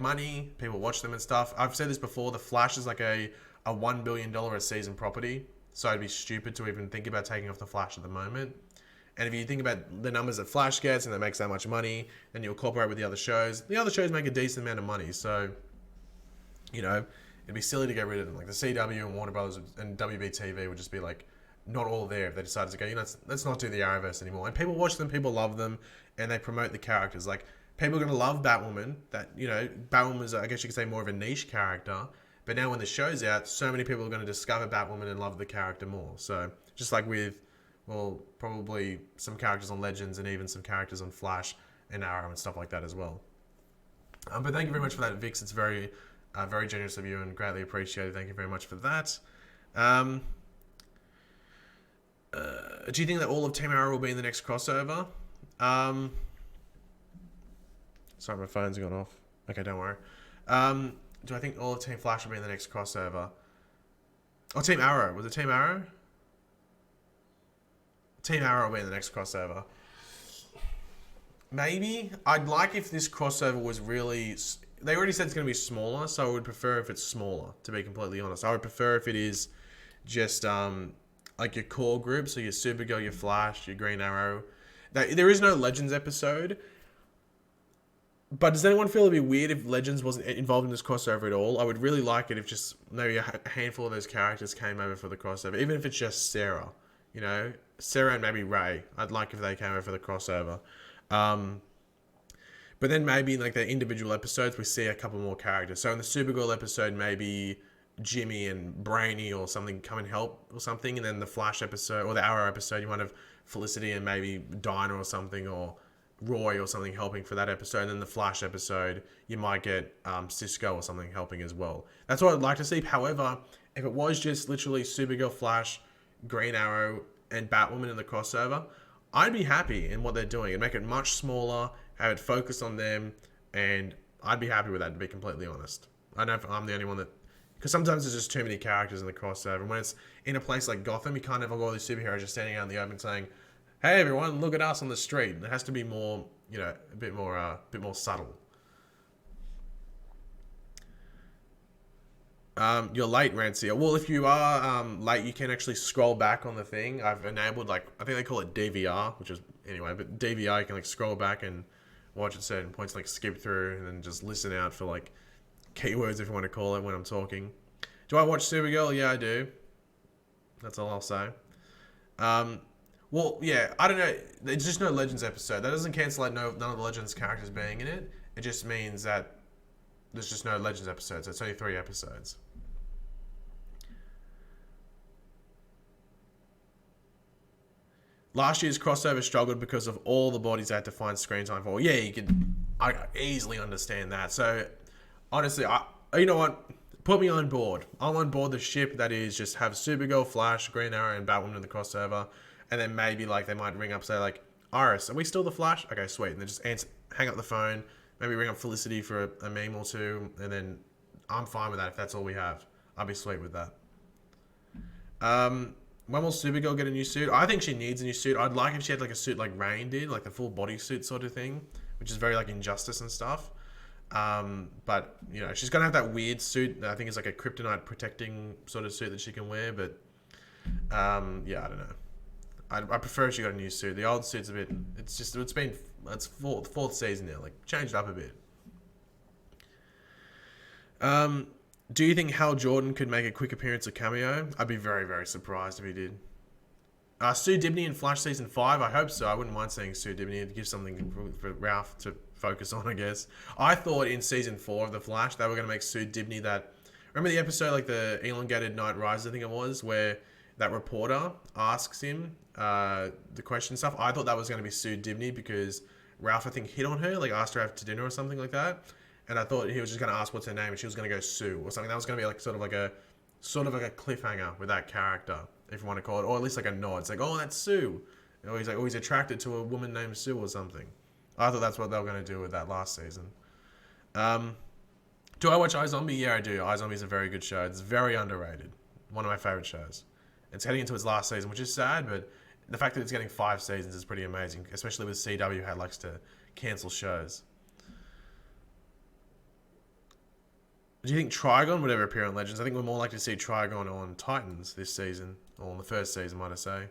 money, people watch them and stuff. I've said this before, the Flash is like a $1 billion a season property, so it'd be stupid to even think about taking off the Flash at the moment. And if you think about the numbers that Flash gets and that makes that much money, then you'll cooperate with the other shows make a decent amount of money, so it'd be silly to get rid of them. Like the CW and Warner Brothers and WB-TV would just be like not all there if they decided to go, let's not do the Arrowverse anymore. And people watch them, people love them, and they promote the characters. Like people are going to love Batwoman. Batwoman is, I guess you could say, more of a niche character. But now when the show's out, so many people are going to discover Batwoman and love the character more. So just like with, probably some characters on Legends and even some characters on Flash and Arrow and stuff like that as well. But thank you very much for that, Vix. It's very generous of you and greatly appreciated. Thank you very much for that. Do you think that all of Team Arrow will be in the next crossover? Sorry, my phone's gone off. Okay, don't worry. Do I think all of Team Flash will be in the next crossover? Oh, Team Arrow. Was it Team Arrow? Team Arrow will be in the next crossover. Maybe. I'd like if this crossover was really... They already said it's going to be smaller, so I would prefer if it's smaller, to be completely honest. I would prefer if it is just like your core group, so your Supergirl, your Flash, your Green Arrow. There is no Legends episode, but does anyone feel it'd be weird if Legends wasn't involved in this crossover at all? I would really like it if just maybe a handful of those characters came over for the crossover, even if it's just Sarah. Sarah and maybe Ray. I'd like if they came over for the crossover. But then maybe in like the individual episodes, we see a couple more characters. So in the Supergirl episode, maybe Jimmy and Brainy or something come and help or something. And then the Flash episode or the Arrow episode, you might have Felicity and maybe Dinah or something, or Roy or something helping for that episode. And then the Flash episode, you might get Cisco or something helping as well. That's what I'd like to see. However, if it was just literally Supergirl, Flash, Green Arrow, and Batwoman in the crossover, I'd be happy in what they're doing and make it much smaller, have it focused on them, and I'd be happy with that, to be completely honest. I don't know if I'm the only one that... Because sometimes there's just too many characters in the crossover, and when it's in a place like Gotham, you can't have all these superheroes just standing out in the open saying, hey everyone, look at us on the street. It has to be more, a bit more subtle. You're late, Rancia. Well, if you are late, you can actually scroll back on the thing. I've enabled, I think they call it DVR, which is, anyway, but DVR, you can, scroll back and watch at certain points, skip through, and then just listen out for, keywords, if you want to call it, when I'm talking. Do I watch Supergirl? Yeah, I do. That's all I'll say. Well, yeah, I don't know. There's just no Legends episode. That doesn't cancel out none of the Legends characters being in it. It just means that there's just no Legends episodes. It's only 3 episodes. Last year's crossover struggled because of all the bodies they had to find screen time for. Yeah, I easily understand that. So, honestly, you know what? Put me on board. I'm on board the ship that is just have Supergirl, Flash, Green Arrow, and Batwoman in the crossover, and then maybe like they might ring up say like, Iris, are we still the Flash? Okay, sweet. And then just hang up the phone. Maybe ring up Felicity for a meme or two, and then I'm fine with that if that's all we have. I'll be sweet with that. When will Supergirl get a new suit? I think she needs a new suit. I'd like if she had like a suit like Rain did, like the full bodysuit sort of thing, which is very like Injustice and stuff. But you know, she's gonna have that weird suit that I think is like a kryptonite protecting sort of suit that she can wear. But yeah, I don't know. I prefer if she got a new suit. The old suit's a bit. It's fourth season now. Like changed up a bit. Do you think Hal Jordan could make a quick appearance or cameo? I'd be very, very surprised if he did. Sue Dibney in Flash Season 5? I hope so. I wouldn't mind seeing Sue Dibney to give something for Ralph to focus on, I guess. I thought in Season 4 of The Flash, they were going to make Sue Dibney that... Remember the episode, like the elongated Night Rise, I think it was, where that reporter asks him the question stuff? I thought that was going to be Sue Dibney because Ralph, I think, hit on her, like asked her out to dinner or something like that. And I thought he was just going to ask what's her name, and she was going to go Sue or something. That was going to be like sort of like a cliffhanger with that character, if you want to call it, or at least like a nod. It's like, oh, that's Sue. Or he's like, oh, he's attracted to a woman named Sue or something. I thought that's what they were going to do with that last season. Do I watch iZombie? Yeah, I do. iZombie is a very good show. It's very underrated. One of my favorite shows. It's heading into its last season, which is sad, but the fact that it's getting 5 seasons is pretty amazing, especially with CW, who likes to cancel shows. Do you think Trigon would ever appear on Legends? I think we're more likely to see Trigon on Titans this season, or on the first season, might I say.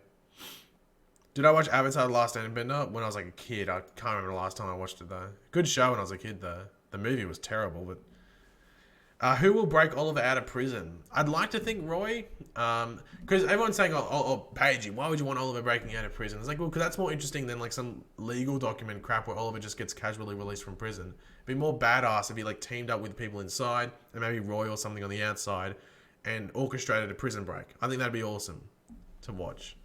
Did I watch Avatar: The Last Airbender when I was like a kid? I can't remember the last time I watched it though. Good show when I was a kid though. The movie was terrible, but... who will break Oliver out of prison? I'd like to think Roy, because everyone's saying, oh, Pagey, why would you want Oliver breaking out of prison? It's like, well, because that's more interesting than like some legal document crap where Oliver just gets casually released from prison. It'd be more badass if he like teamed up with people inside and maybe Roy or something on the outside and orchestrated a prison break. I think that'd be awesome to watch.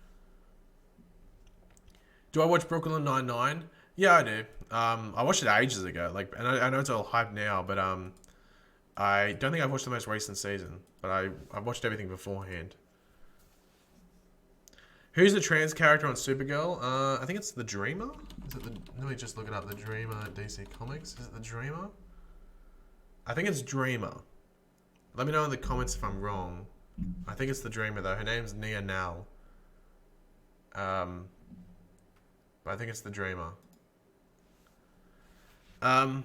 Do I watch Brooklyn Nine-Nine? Yeah, I do. I watched it ages ago. Like, and I know it's all hype now, but I don't think I've watched the most recent season, but I've watched everything beforehand. Who's the trans character on Supergirl? I think it's the Dreamer. Let me just look it up. The Dreamer at DC Comics. Is it the Dreamer? I think it's Dreamer. Let me know in the comments if I'm wrong. I think it's the Dreamer though. Her name's Nia Nal. But I think it's the Dreamer. What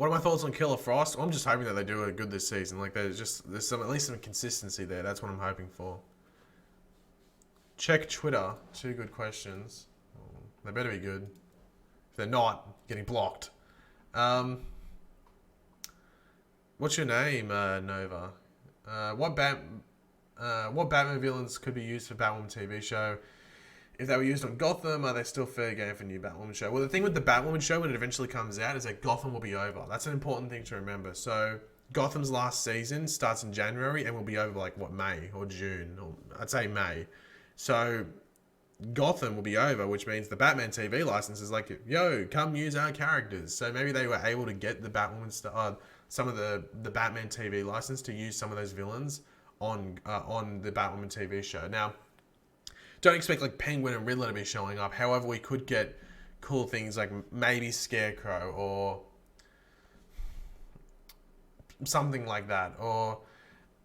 are my thoughts on Killer Frost? I'm just hoping that they do it good this season. Like there's at least some consistency there. That's what I'm hoping for. Check Twitter. 2 good questions. They better be good. If they're not, getting blocked. What's your name, Nova? What Batman villains could be used for Batwoman TV show? If they were used on Gotham, are they still fair game for a new Batwoman show? Well, the thing with the Batwoman show when it eventually comes out is that Gotham will be over. That's an important thing to remember. So Gotham's last season starts in January and will be over like, what, May or June? Or I'd say May. So Gotham will be over, which means the Batman TV license is like, yo, come use our characters. So maybe they were able to get the Batwoman some of the Batman TV license to use some of those villains on the Batwoman TV show. Now, don't expect like Penguin and Riddler to be showing up. However, we could get cool things like maybe Scarecrow or something like that. Or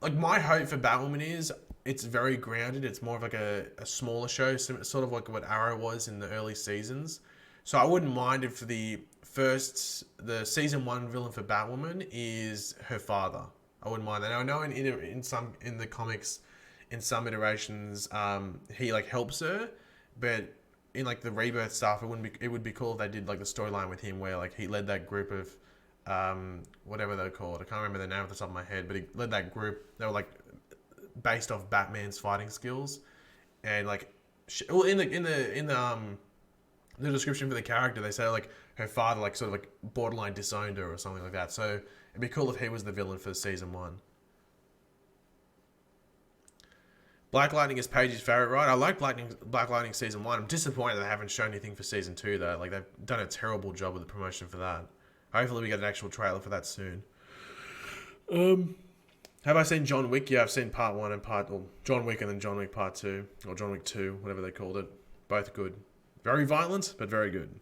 like my hope for Batwoman is it's very grounded. It's more of like a smaller show, sort of like what Arrow was in the early seasons. So I wouldn't mind if the season 1 villain for Batwoman is her father. I wouldn't mind that. Now, I know in the comics, in some iterations, he like helps her, but in like the Rebirth stuff, it would be cool if they did like the storyline with him where like he led that group of whatever they're called. I can't remember the name off the top of my head, but he led that group. They were like based off Batman's fighting skills, and like in the description for the character, they say like her father like sort of like borderline disowned her or something like that. So it'd be cool if he was the villain for season 1. Black Lightning is Paige's favorite, right? I like Black Lightning season 1. I'm disappointed they haven't shown anything for season 2 though. Like they've done a terrible job with the promotion for that. Hopefully we get an actual trailer for that soon. Have I seen John Wick? Yeah, I've seen part one and or John Wick and then John Wick part two, or John Wick 2, whatever they called it. Both good. Very violent, but very good.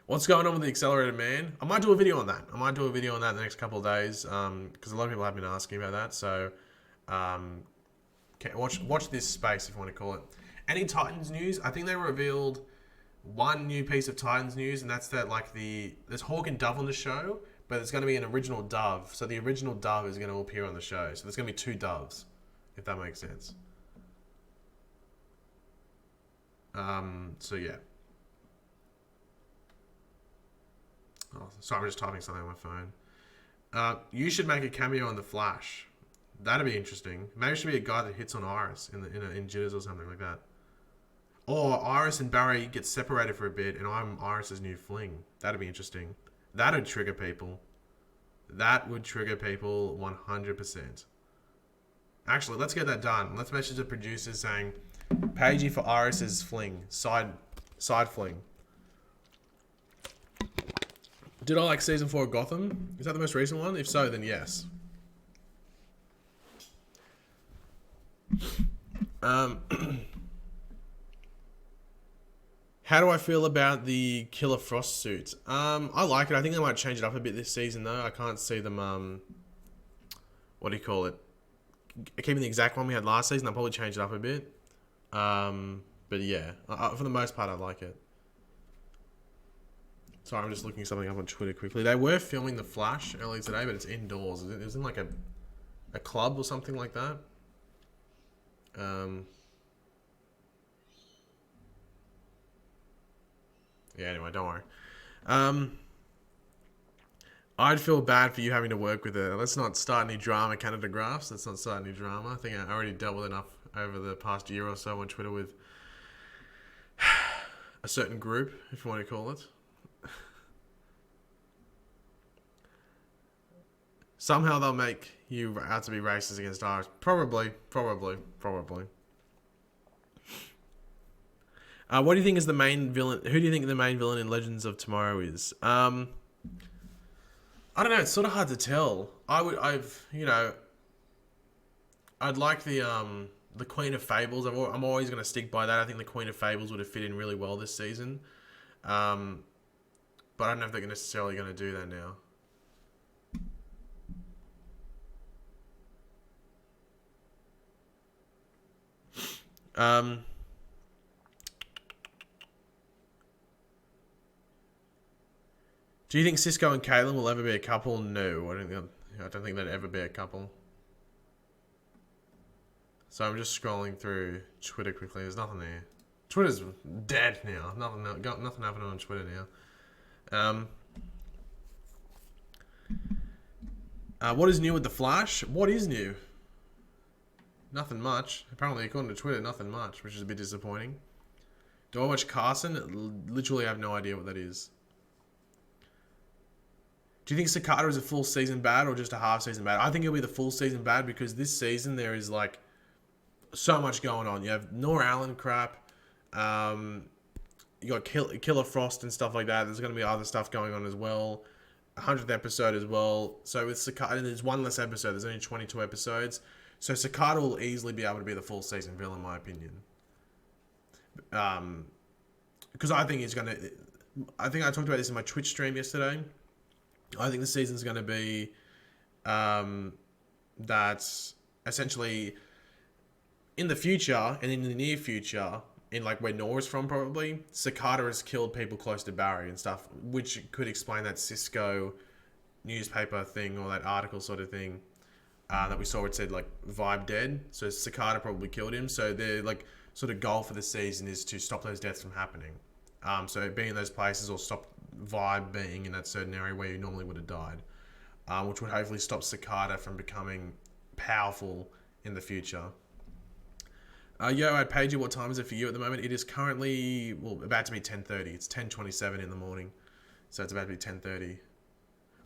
What's going on with the Accelerated Man? I might do a video on that. I might do a video on that in the next couple of days, because a lot of people have been asking about that. So, watch this space if you want to call it. Any Titans news? I think they revealed one new piece of Titans news, and that's that there's Hawk and Dove on the show, but there's going to be an original Dove. So the original Dove is going to appear on the show. So there's going to be two Doves, if that makes sense. So yeah. Oh, sorry, I'm just typing something on my phone. You should make a cameo on The Flash. That'd be interesting. Maybe it should be a guy that hits on Iris in jitters or something like that. Or Iris and Barry get separated for a bit, and I'm Iris's new fling. That'd be interesting. That'd trigger people. That would trigger people 100%. Actually, let's get that done. Let's message the producers saying, Pagey for Iris's fling. Side fling. Did I like season 4 of Gotham? Is that the most recent one? If so, then yes. How do I feel about the Killer Frost suits? I like it. I think they might change it up a bit this season, though. I can't see them, what do you call it? Keeping the exact one we had last season, I'll probably change it up a bit. But yeah, for the most part, I like it. Sorry, I'm just looking something up on Twitter quickly. They were filming The Flash earlier today, but it's indoors. It was in like a club or something like that. Yeah, anyway, don't worry. I'd feel bad for you having to work with her. Let's not start any drama, Canada Graphs. Let's not start any drama. I think I already dealt with enough over the past year or so on Twitter with a certain group, if you want to call it. Somehow they'll make you out to be racist against Irish. Probably. What do you think is the main villain? Who do you think the main villain in Legends of Tomorrow is? I don't know. It's sort of hard to tell. I'd like the Queen of Fables. I'm always going to stick by that. I think the Queen of Fables would have fit in really well this season. But I don't know if they're necessarily going to do that now. Do you think Cisco and Caitlyn will ever be a couple? No, I don't think they'd ever be a couple. So I'm just scrolling through Twitter quickly. There's nothing there. Twitter's dead now. Nothing happening on Twitter now. What is new with The Flash? What is new? Nothing much. Apparently, according to Twitter, nothing much, which is a bit disappointing. Do I watch Carson? Literally have no idea what that is. Do you think Cicada is a full season bad or just a half season bad? I think it'll be the full season bad because this season there is like so much going on. You have Nora Allen crap. You got Killer Frost and stuff like that. There's going to be other stuff going on as well. 100th episode as well. So with Cicada, there's one less episode. There's only 22 episodes. So Cicada will easily be able to be the full season villain, in my opinion. Because I think he's going to... I think I talked about this in my Twitch stream yesterday. I think the season's going to be that essentially in the future and in the near future, in like where Nora's from probably, Cicada has killed people close to Barry and stuff, which could explain that Cisco newspaper thing or that article sort of thing that we saw where it said like Vibe dead. So Cicada probably killed him. So their like sort of goal for the season is to stop those deaths from happening. So being in those places or stop Vibe being in that certain area where you normally would have died, which would hopefully stop Cicada from becoming powerful in the future. Yo, I paid you. What time is it for you at the moment? It is currently, about to be 10:30. It's 10:27 in the morning. So it's about to be 10:30.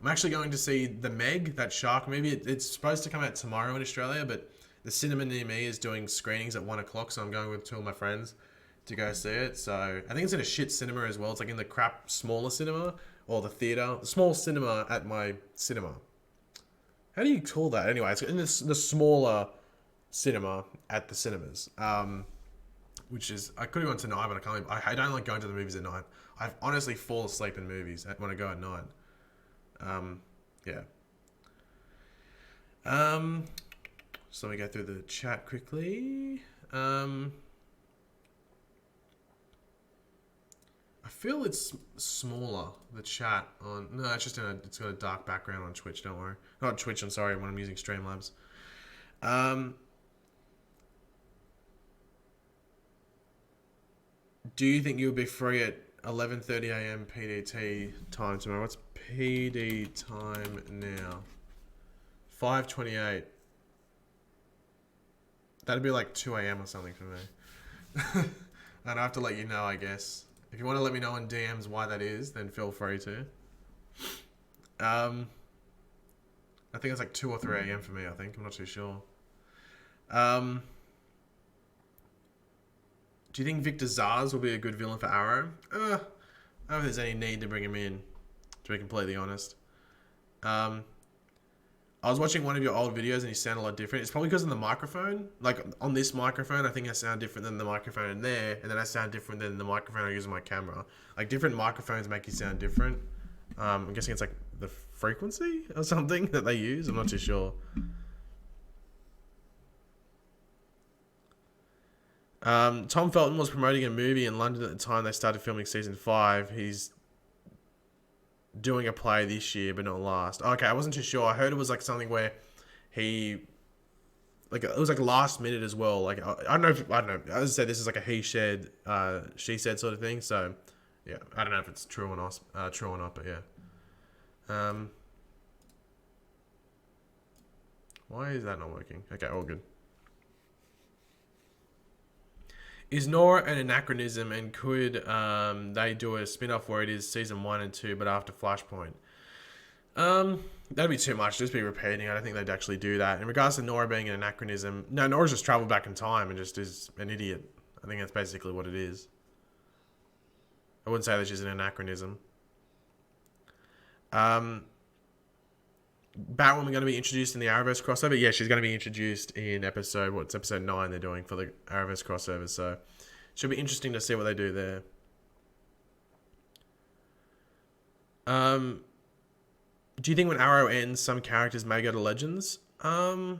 I'm actually going to see The Meg, that shark movie. It's supposed to come out tomorrow in Australia, but the cinema near me is doing screenings at 1 o'clock, so I'm going with two of my friends to go see it. So I think it's in a shit cinema as well. It's like in the crap smaller cinema or the theater. The small cinema at my cinema How do you call that? Anyway, it's in the smaller cinema at the cinemas. Which is, I could have gone tonight, but I can't. I don't like going to the movies at night. I've honestly fall asleep in movies when I go at night. Yeah. So let me go through the chat quickly. I feel it's smaller, the chat on... No, it's just it's got a dark background on Twitch, don't worry. Not Twitch, I'm sorry, when I'm using Streamlabs. Do you think you'll be free at 11:30 a.m. PDT time tomorrow? What's PD time now? 5:28. That'd be like 2 a.m. or something for me. I'd have to let you know, I guess. If you want to let me know in DMs why that is, then feel free to. I think it's like 2 or 3 a.m. for me, I think. I'm not too sure. Do you think Victor Zars will be a good villain for Arrow? I don't know if there's any need to bring him in, to be completely honest. I was watching one of your old videos and you sound a lot different. It's probably because of the microphone. Like, on this microphone, I think I sound different than the microphone in there, and then I sound different than the microphone I use on my camera. Like, different microphones make you sound different. I'm guessing it's like the frequency or something that they use. I'm not too sure. Tom Felton was promoting a movie in London at the time they started filming season 5. He's doing a play this year, but not last. Okay, I wasn't too sure. I heard it was like something where he, like, it was like last minute as well. Like, I don't know. As I said, this is like a he said, she said sort of thing. So, yeah, I don't know if it's true or not. But yeah. Why is that not working? Okay, all good. Is Nora an anachronism, and could they do a spin-off where it is season 1 and 2 but after Flashpoint? That'd be too much. Just be repeating. I don't think they'd actually do that. In regards to Nora being an anachronism, no, Nora's just traveled back in time and just is an idiot. I think that's basically what it is. I wouldn't say that she's an anachronism. Batwoman going to be introduced in the Arrowverse crossover? Yeah, she's going to be introduced in episode 9 they're doing for the Arrowverse crossover. So, should be interesting to see what they do there. Do you think when Arrow ends, some characters may go to Legends? No,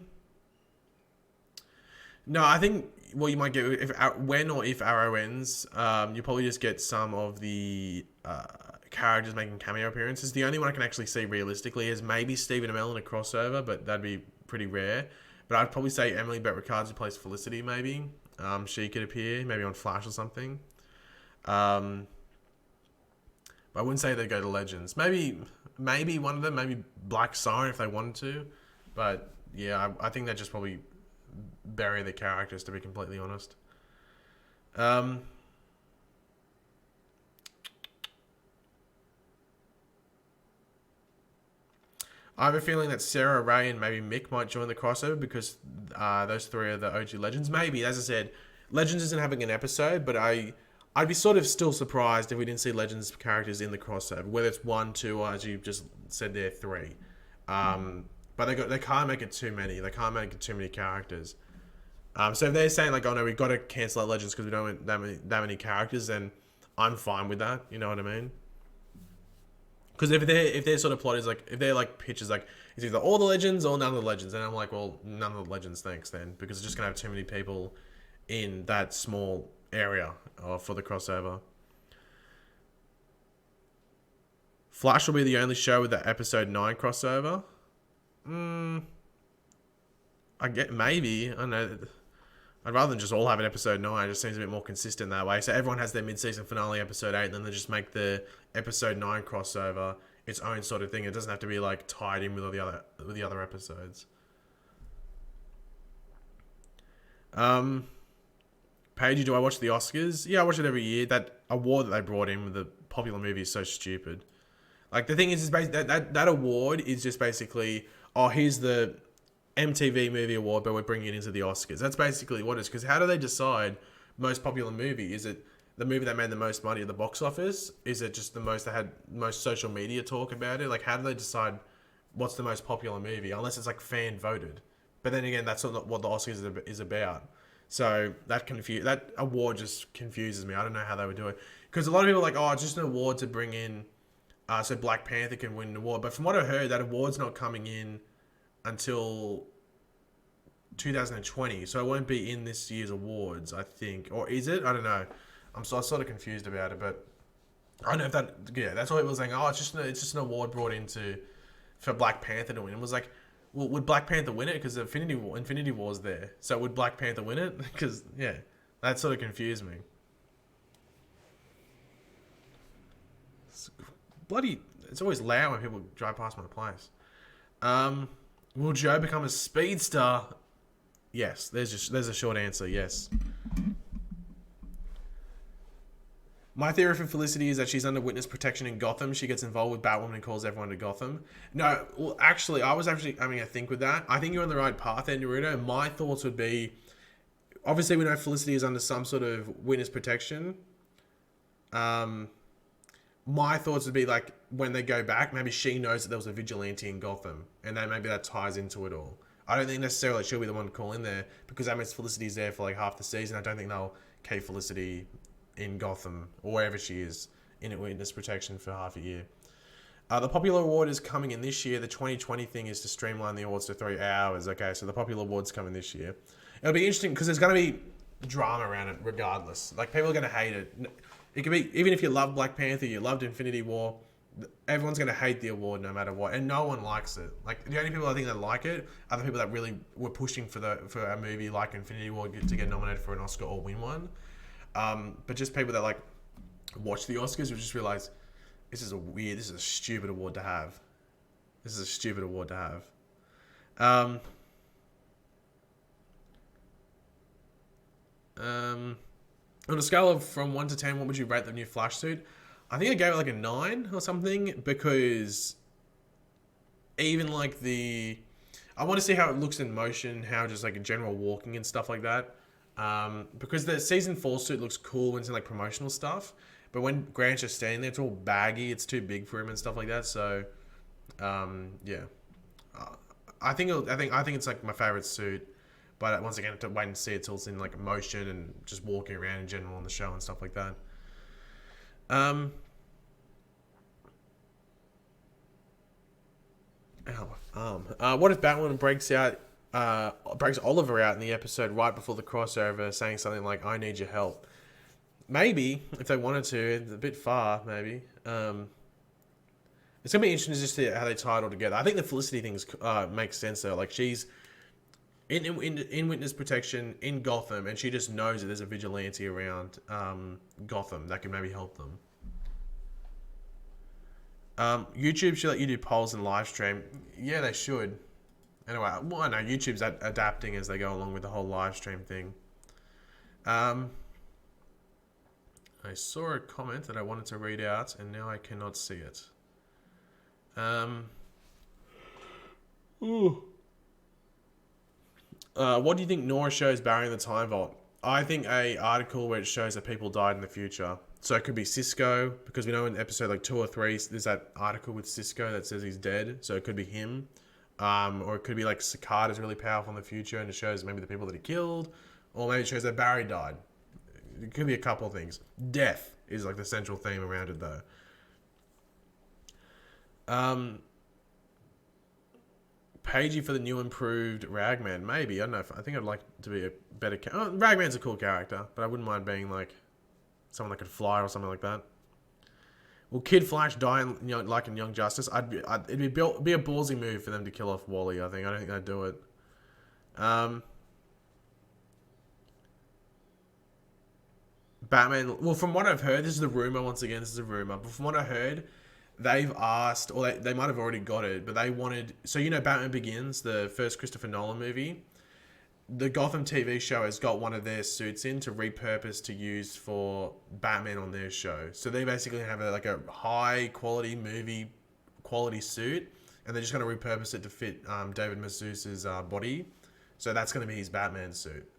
I think what you might get when or if Arrow ends, you probably just get some of the characters making cameo appearances. The only one I can actually see realistically is maybe Stephen Amell in a crossover, but that'd be pretty rare. But I'd probably say Emily Bett Rickards, who plays Felicity, maybe. She could appear, maybe on Flash or something. But I wouldn't say they'd go to Legends. Maybe one of them, maybe Black Siren if they wanted to. But yeah, I think they'd just probably bury the characters, to be completely honest. I have a feeling that Sarah, Ray, and maybe Mick might join the crossover because those 3 are the OG Legends. Maybe, as I said, Legends isn't having an episode, but I'd be sort of still surprised if we didn't see Legends characters in the crossover, whether it's 1, 2, or as you just said there, 3. But they can't make it too many. They can't make it too many characters. So if they're saying like, oh no, we've got to cancel out Legends because we don't want that many characters, then I'm fine with that. You know what I mean? Because if their sort of plot is like, if they're like pitches like it's either all the Legends or none of the Legends, and I'm like, well, none of the Legends, thanks then, because it's just gonna have too many people in that small area for the crossover. Flash will be the only show with the episode 9 crossover. I get maybe. I don't know. I'd rather than just all have an episode 9. It just seems a bit more consistent that way. So everyone has their mid-season finale episode 8, and then they just make the episode 9 crossover its own sort of thing. It doesn't have to be like tied in with all the other episodes. Pagey, do I watch the Oscars? Yeah, I watch it every year. That award that they brought in with the popular movie is so stupid. Like, the thing is that award is just basically, oh, here's the MTV Movie Award, but we're bringing it into the Oscars. That's basically what it is. Because how do they decide most popular movie? Is it the movie that made the most money at the box office? Is it just the most that had most social media talk about it? Like, how do they decide what's the most popular movie, unless it's like fan voted. But then again, that's not what the Oscars is about. So that award just confuses me. I don't know how they would do it, because a lot of people are like, oh, it's just an award to bring in, so Black Panther can win an award. But from what I heard, that award's not coming in until 2020, so it won't be in this year's awards, I think. Or is it? I don't know. I'm sort of confused about it, but I don't know if that. Yeah, that's why people were saying, oh, it's just an award brought into for Black Panther to win. It was like, well, would Black Panther win it? Because Infinity War's there. So would Black Panther win it? Because yeah, that sort of confused me. It's always loud when people drive past my place. Will Joe become a speedster? Yes, there's a short answer. Yes. My theory for Felicity is that she's under witness protection in Gotham. She gets involved with Batwoman and calls everyone to Gotham. No, well, actually, I was actually having a think with that. I think you're on the right path there, Naruto. My thoughts would be, obviously, we know Felicity is under some sort of witness protection. My thoughts would be like, when they go back, maybe she knows that there was a vigilante in Gotham, and then maybe that ties into it all. I don't think necessarily she'll be the one to call in there, because that means Felicity's there for like half the season. I don't think they'll keep Felicity in Gotham, or wherever she is, in witness protection for half a year. The popular award is coming in this year. The 2020 thing is to streamline the awards to 3 hours. Okay, so the popular award's coming this year. It'll be interesting, because there's going to be drama around it regardless. Like, people are going to hate it. It could be, even if you love Black Panther, you loved Infinity War, everyone's going to hate the award no matter what, and no one likes it. Like, the only people I think that like it are the people that really were pushing for a movie like Infinity War to get nominated for an Oscar or win one. But just people that like watch the Oscars will just realize this is a stupid award to have. On a scale of from 1 to 10, what would you rate the new Flash suit? I think I gave it like a 9 or something, because even like I want to see how it looks in motion, how just like a general walking and stuff like that. Because the season 4 suit looks cool when it's in like promotional stuff, but when Grant's just standing there, it's all baggy, it's too big for him and stuff like that. So, yeah, I think it's like my favorite suit, but once again, I have to wait and see it till it's in like motion and just walking around in general on the show and stuff like that. What if Batwoman breaks Oliver out in the episode right before the crossover, saying something like, "I need your help"? Maybe, if they wanted to. It's a bit far, maybe. It's gonna be interesting to just see how they tie it all together. I think the Felicity thing makes sense though. Like, she's in witness protection in Gotham, and she just knows that there's a vigilante around Gotham that can maybe help them. YouTube should let you do polls and live stream. Yeah, they should. Anyway, well, I know YouTube's adapting as they go along with the whole live stream thing. I saw a comment that I wanted to read out, and now I cannot see it. What do you think Nora shows Barry in the Time Vault? I think a article where it shows that people died in the future. So it could be Cisco, because we know in episode like 2 or 3, there's that article with Cisco that says he's dead. So it could be him. Or it could be like Cicada's really powerful in the future, and it shows maybe the people that he killed. Or maybe it shows that Barry died. It could be a couple of things. Death is like the central theme around it though. Pagey for the new improved Ragman. Maybe. I don't know. I think I'd like to be a better... Ragman's a cool character, but I wouldn't mind being like someone that could fly or something like that. Will Kid Flash die like in Young Justice? It'd be a ballsy move for them to kill off Wally, I think. I don't think they'd do it. Batman... Well, from what I've heard, this is a rumor, once again, this is a rumor, but from what I heard, they've asked, or they might have already got it, but they wanted... So, you know Batman Begins, the first Christopher Nolan movie? The Gotham TV show has got one of their suits in to repurpose to use for Batman on their show. So they basically have a high quality movie quality suit, and they're just going to repurpose it to fit David Mazouz's body. So that's going to be his Batman suit.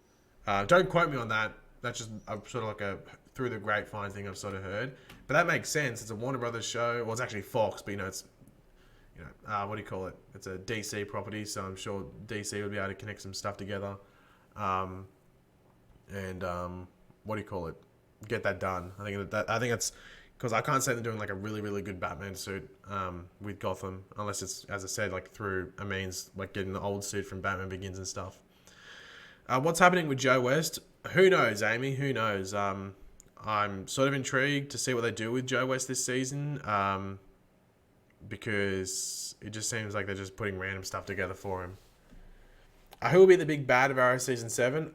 Don't quote me on that. That's just sort of like a through the grapevine thing I've sort of heard. But that makes sense. It's a Warner Brothers show. Well, it's actually Fox, but it's what do you call it? It's a DC property, so I'm sure DC would be able to connect some stuff together, um, and what do you call it? Get that done. I think that's because I can't say they're doing like a really really good Batman suit with Gotham unless it's, as I said, like through a means like getting the old suit from Batman Begins and stuff. What's happening with Joe West? Who knows, Amy? Who knows? I'm sort of intrigued to see what they do with Joe West this season, because it just seems like they're just putting random stuff together for him. Who will be the big bad of Arrow Season 7?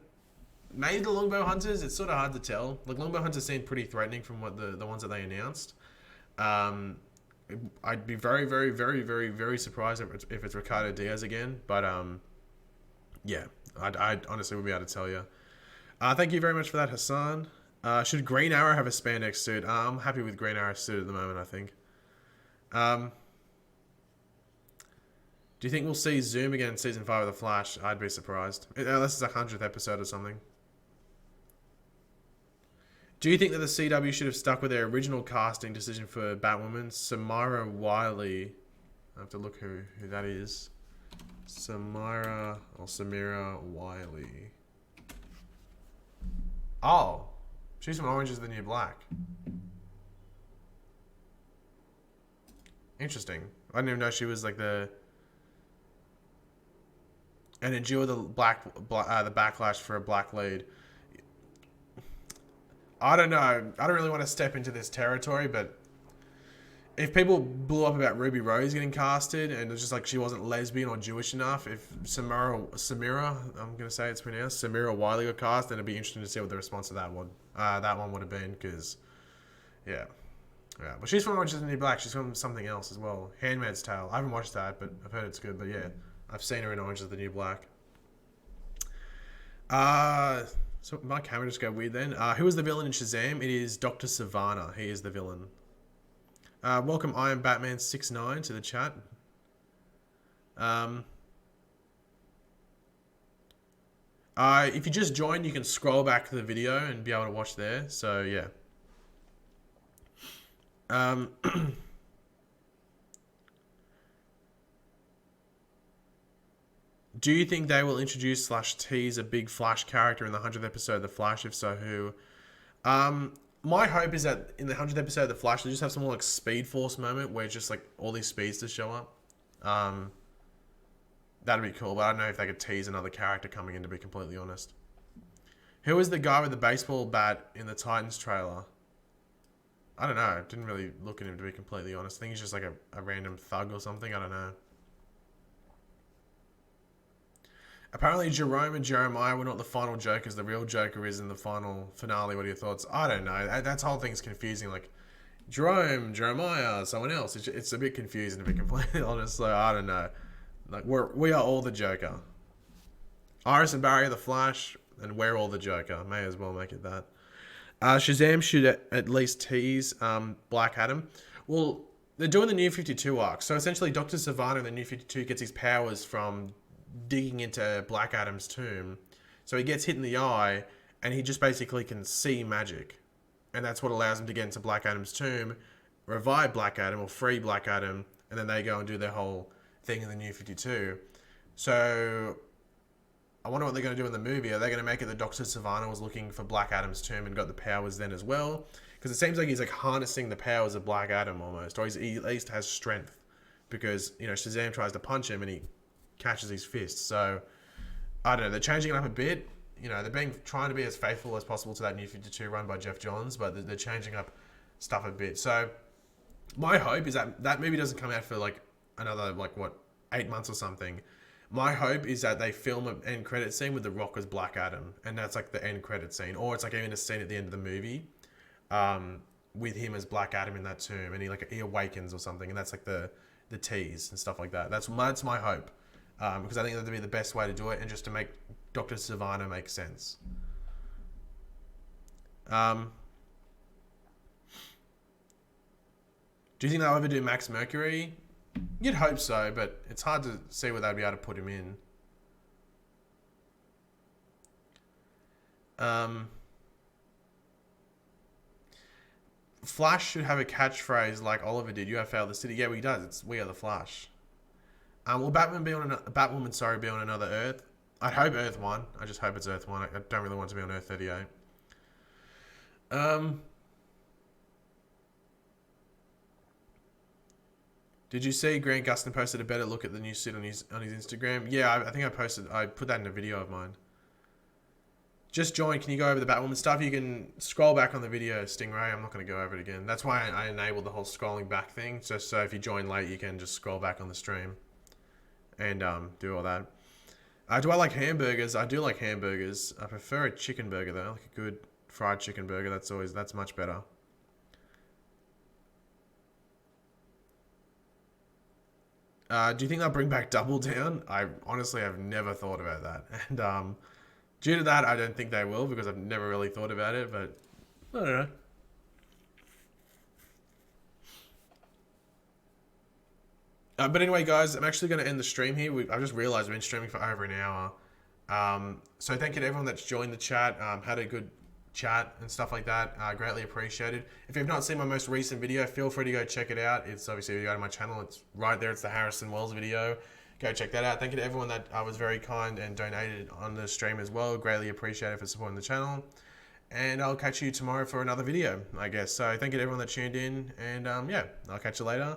Maybe the Longbow Hunters. It's sort of hard to tell. Like, Longbow Hunters seem pretty threatening from what the ones that they announced. I'd be very, very, very, very, very surprised if it's Ricardo Diaz again. But, yeah, I honestly would be able to tell you. Thank you very much for that, Hassan. Should Green Arrow have a spandex suit? I'm happy with Green Arrow's suit at the moment, I think. Do you think we'll see Zoom again in Season 5 of The Flash? I'd be surprised. Unless it's a 100th episode or something. Do you think that the CW should have stuck with their original casting decision for Batwoman? Samira Wiley. I have to look who that is. Samira Wiley. Oh. She's from Orange is the New Black. Interesting. I didn't even know she was like the... And endure the the backlash for a black lead. I don't know. I don't really want to step into this territory, but if people blew up about Ruby Rose getting casted and it's just like she wasn't lesbian or Jewish enough, if Samira, I'm going to say it's pronounced, Samira Wiley got cast, then it'd be interesting to see what the response to that one would have been, because, yeah. But she's from Orange is the New Black. She's from something else as well. Handmaid's Tale. I haven't watched that, but I've heard it's good. But yeah, I've seen her in Orange is the New Black. So my camera just go weird then. Who is the villain in Shazam? It is Dr. Savannah. He is the villain. Welcome I am Batman 69 to the chat. If you just joined, you can scroll back to the video and be able to watch there. So yeah. Do you think they will introduce / tease a big Flash character in the 100th episode of The Flash? If so, who? My hope is that in the 100th episode of The Flash, they just have some more like Speed Force moment where it's just like all these speedsters show up. That'd be cool, but I don't know if they could tease another character coming in, to be completely honest. Who is the guy with the baseball bat in the Titans trailer? I don't know. Didn't really look at him, to be completely honest. I think he's just like a random thug or something. I don't know. Apparently Jerome and Jeremiah were not the final Jokers. The real Joker is in the final finale. What are your thoughts? I don't know. That whole thing's confusing. Like, Jerome, Jeremiah, someone else. It's a bit confusing, to be completely honest. So, I don't know. Like, we are all the Joker. Iris and Barry are the Flash, and we're all the Joker. May as well make it that. Shazam should at least tease Black Adam. Well, they're doing the New 52 arc. So, essentially, Dr. Savannah in the New 52 gets his powers from digging into Black Adam's tomb. So he gets hit in the eye and he just basically can see magic, and that's what allows him to get into Black Adam's tomb, revive Black Adam or free Black Adam, and then they go and do their whole thing in the New 52. So I wonder what they're going to do in the movie. Are they going to make it that Dr. Savannah was looking for Black Adam's tomb and got the powers then as well? Because it seems like he's like harnessing the powers of Black Adam almost, or he at least has strength, because, you know, Shazam tries to punch him and he catches his fist. So I don't know, they're changing it up a bit. You know, they're trying to be as faithful as possible to that New 52 run by Jeff Johns, but they're changing up stuff a bit. So my hope is that movie doesn't come out for like another 8 months or something. My hope is that they film an end credit scene with The Rock as Black Adam, and that's like the end credit scene, or it's like even a scene at the end of the movie with him as Black Adam in that tomb, and he awakens or something, and that's like the tease and stuff like that. That's my hope. Because I think that would be the best way to do it, and just to make Dr. Savannah make sense. Do you think they'll ever do Max Mercury? You'd hope so, but it's hard to see where they'd be able to put him in. Flash should have a catchphrase like Oliver did. You have failed the city. Yeah, he does. It's "We are the Flash." Will Batman be on Batwoman? Sorry, be on another Earth. I hope Earth 1. I just hope it's Earth 1. I don't really want to be on Earth 38. Um, did you see Grant Gustin posted a better look at the new suit on his Instagram? Yeah, I think I put that in a video of mine. Just join. Can you go over the Batwoman stuff? You can scroll back on the video, Stingray. I'm not going to go over it again. That's why I enabled the whole scrolling back thing. Just so if you join late, you can just scroll back on the stream and do all that. Do I like hamburgers? I do like hamburgers. I prefer a chicken burger though, like a good fried chicken burger. That's much better. Do you think they'll bring back Double Down? I honestly have never thought about that, and due to that, I don't think they will because I've never really thought about it. But I don't know. But anyway, guys, I'm actually going to end the stream here. I just realized we've been streaming for over an hour. So thank you to everyone that's joined the chat, had a good chat and stuff like that. Greatly appreciated. If you've not seen my most recent video, feel free to go check it out. It's obviously, if you go to my channel, it's right there. It's the Harrison Wells video. Go check that out. Thank you to everyone that was very kind and donated on the stream as well. Greatly appreciated for supporting the channel. And I'll catch you tomorrow for another video, I guess. So thank you to everyone that tuned in. And yeah, I'll catch you later.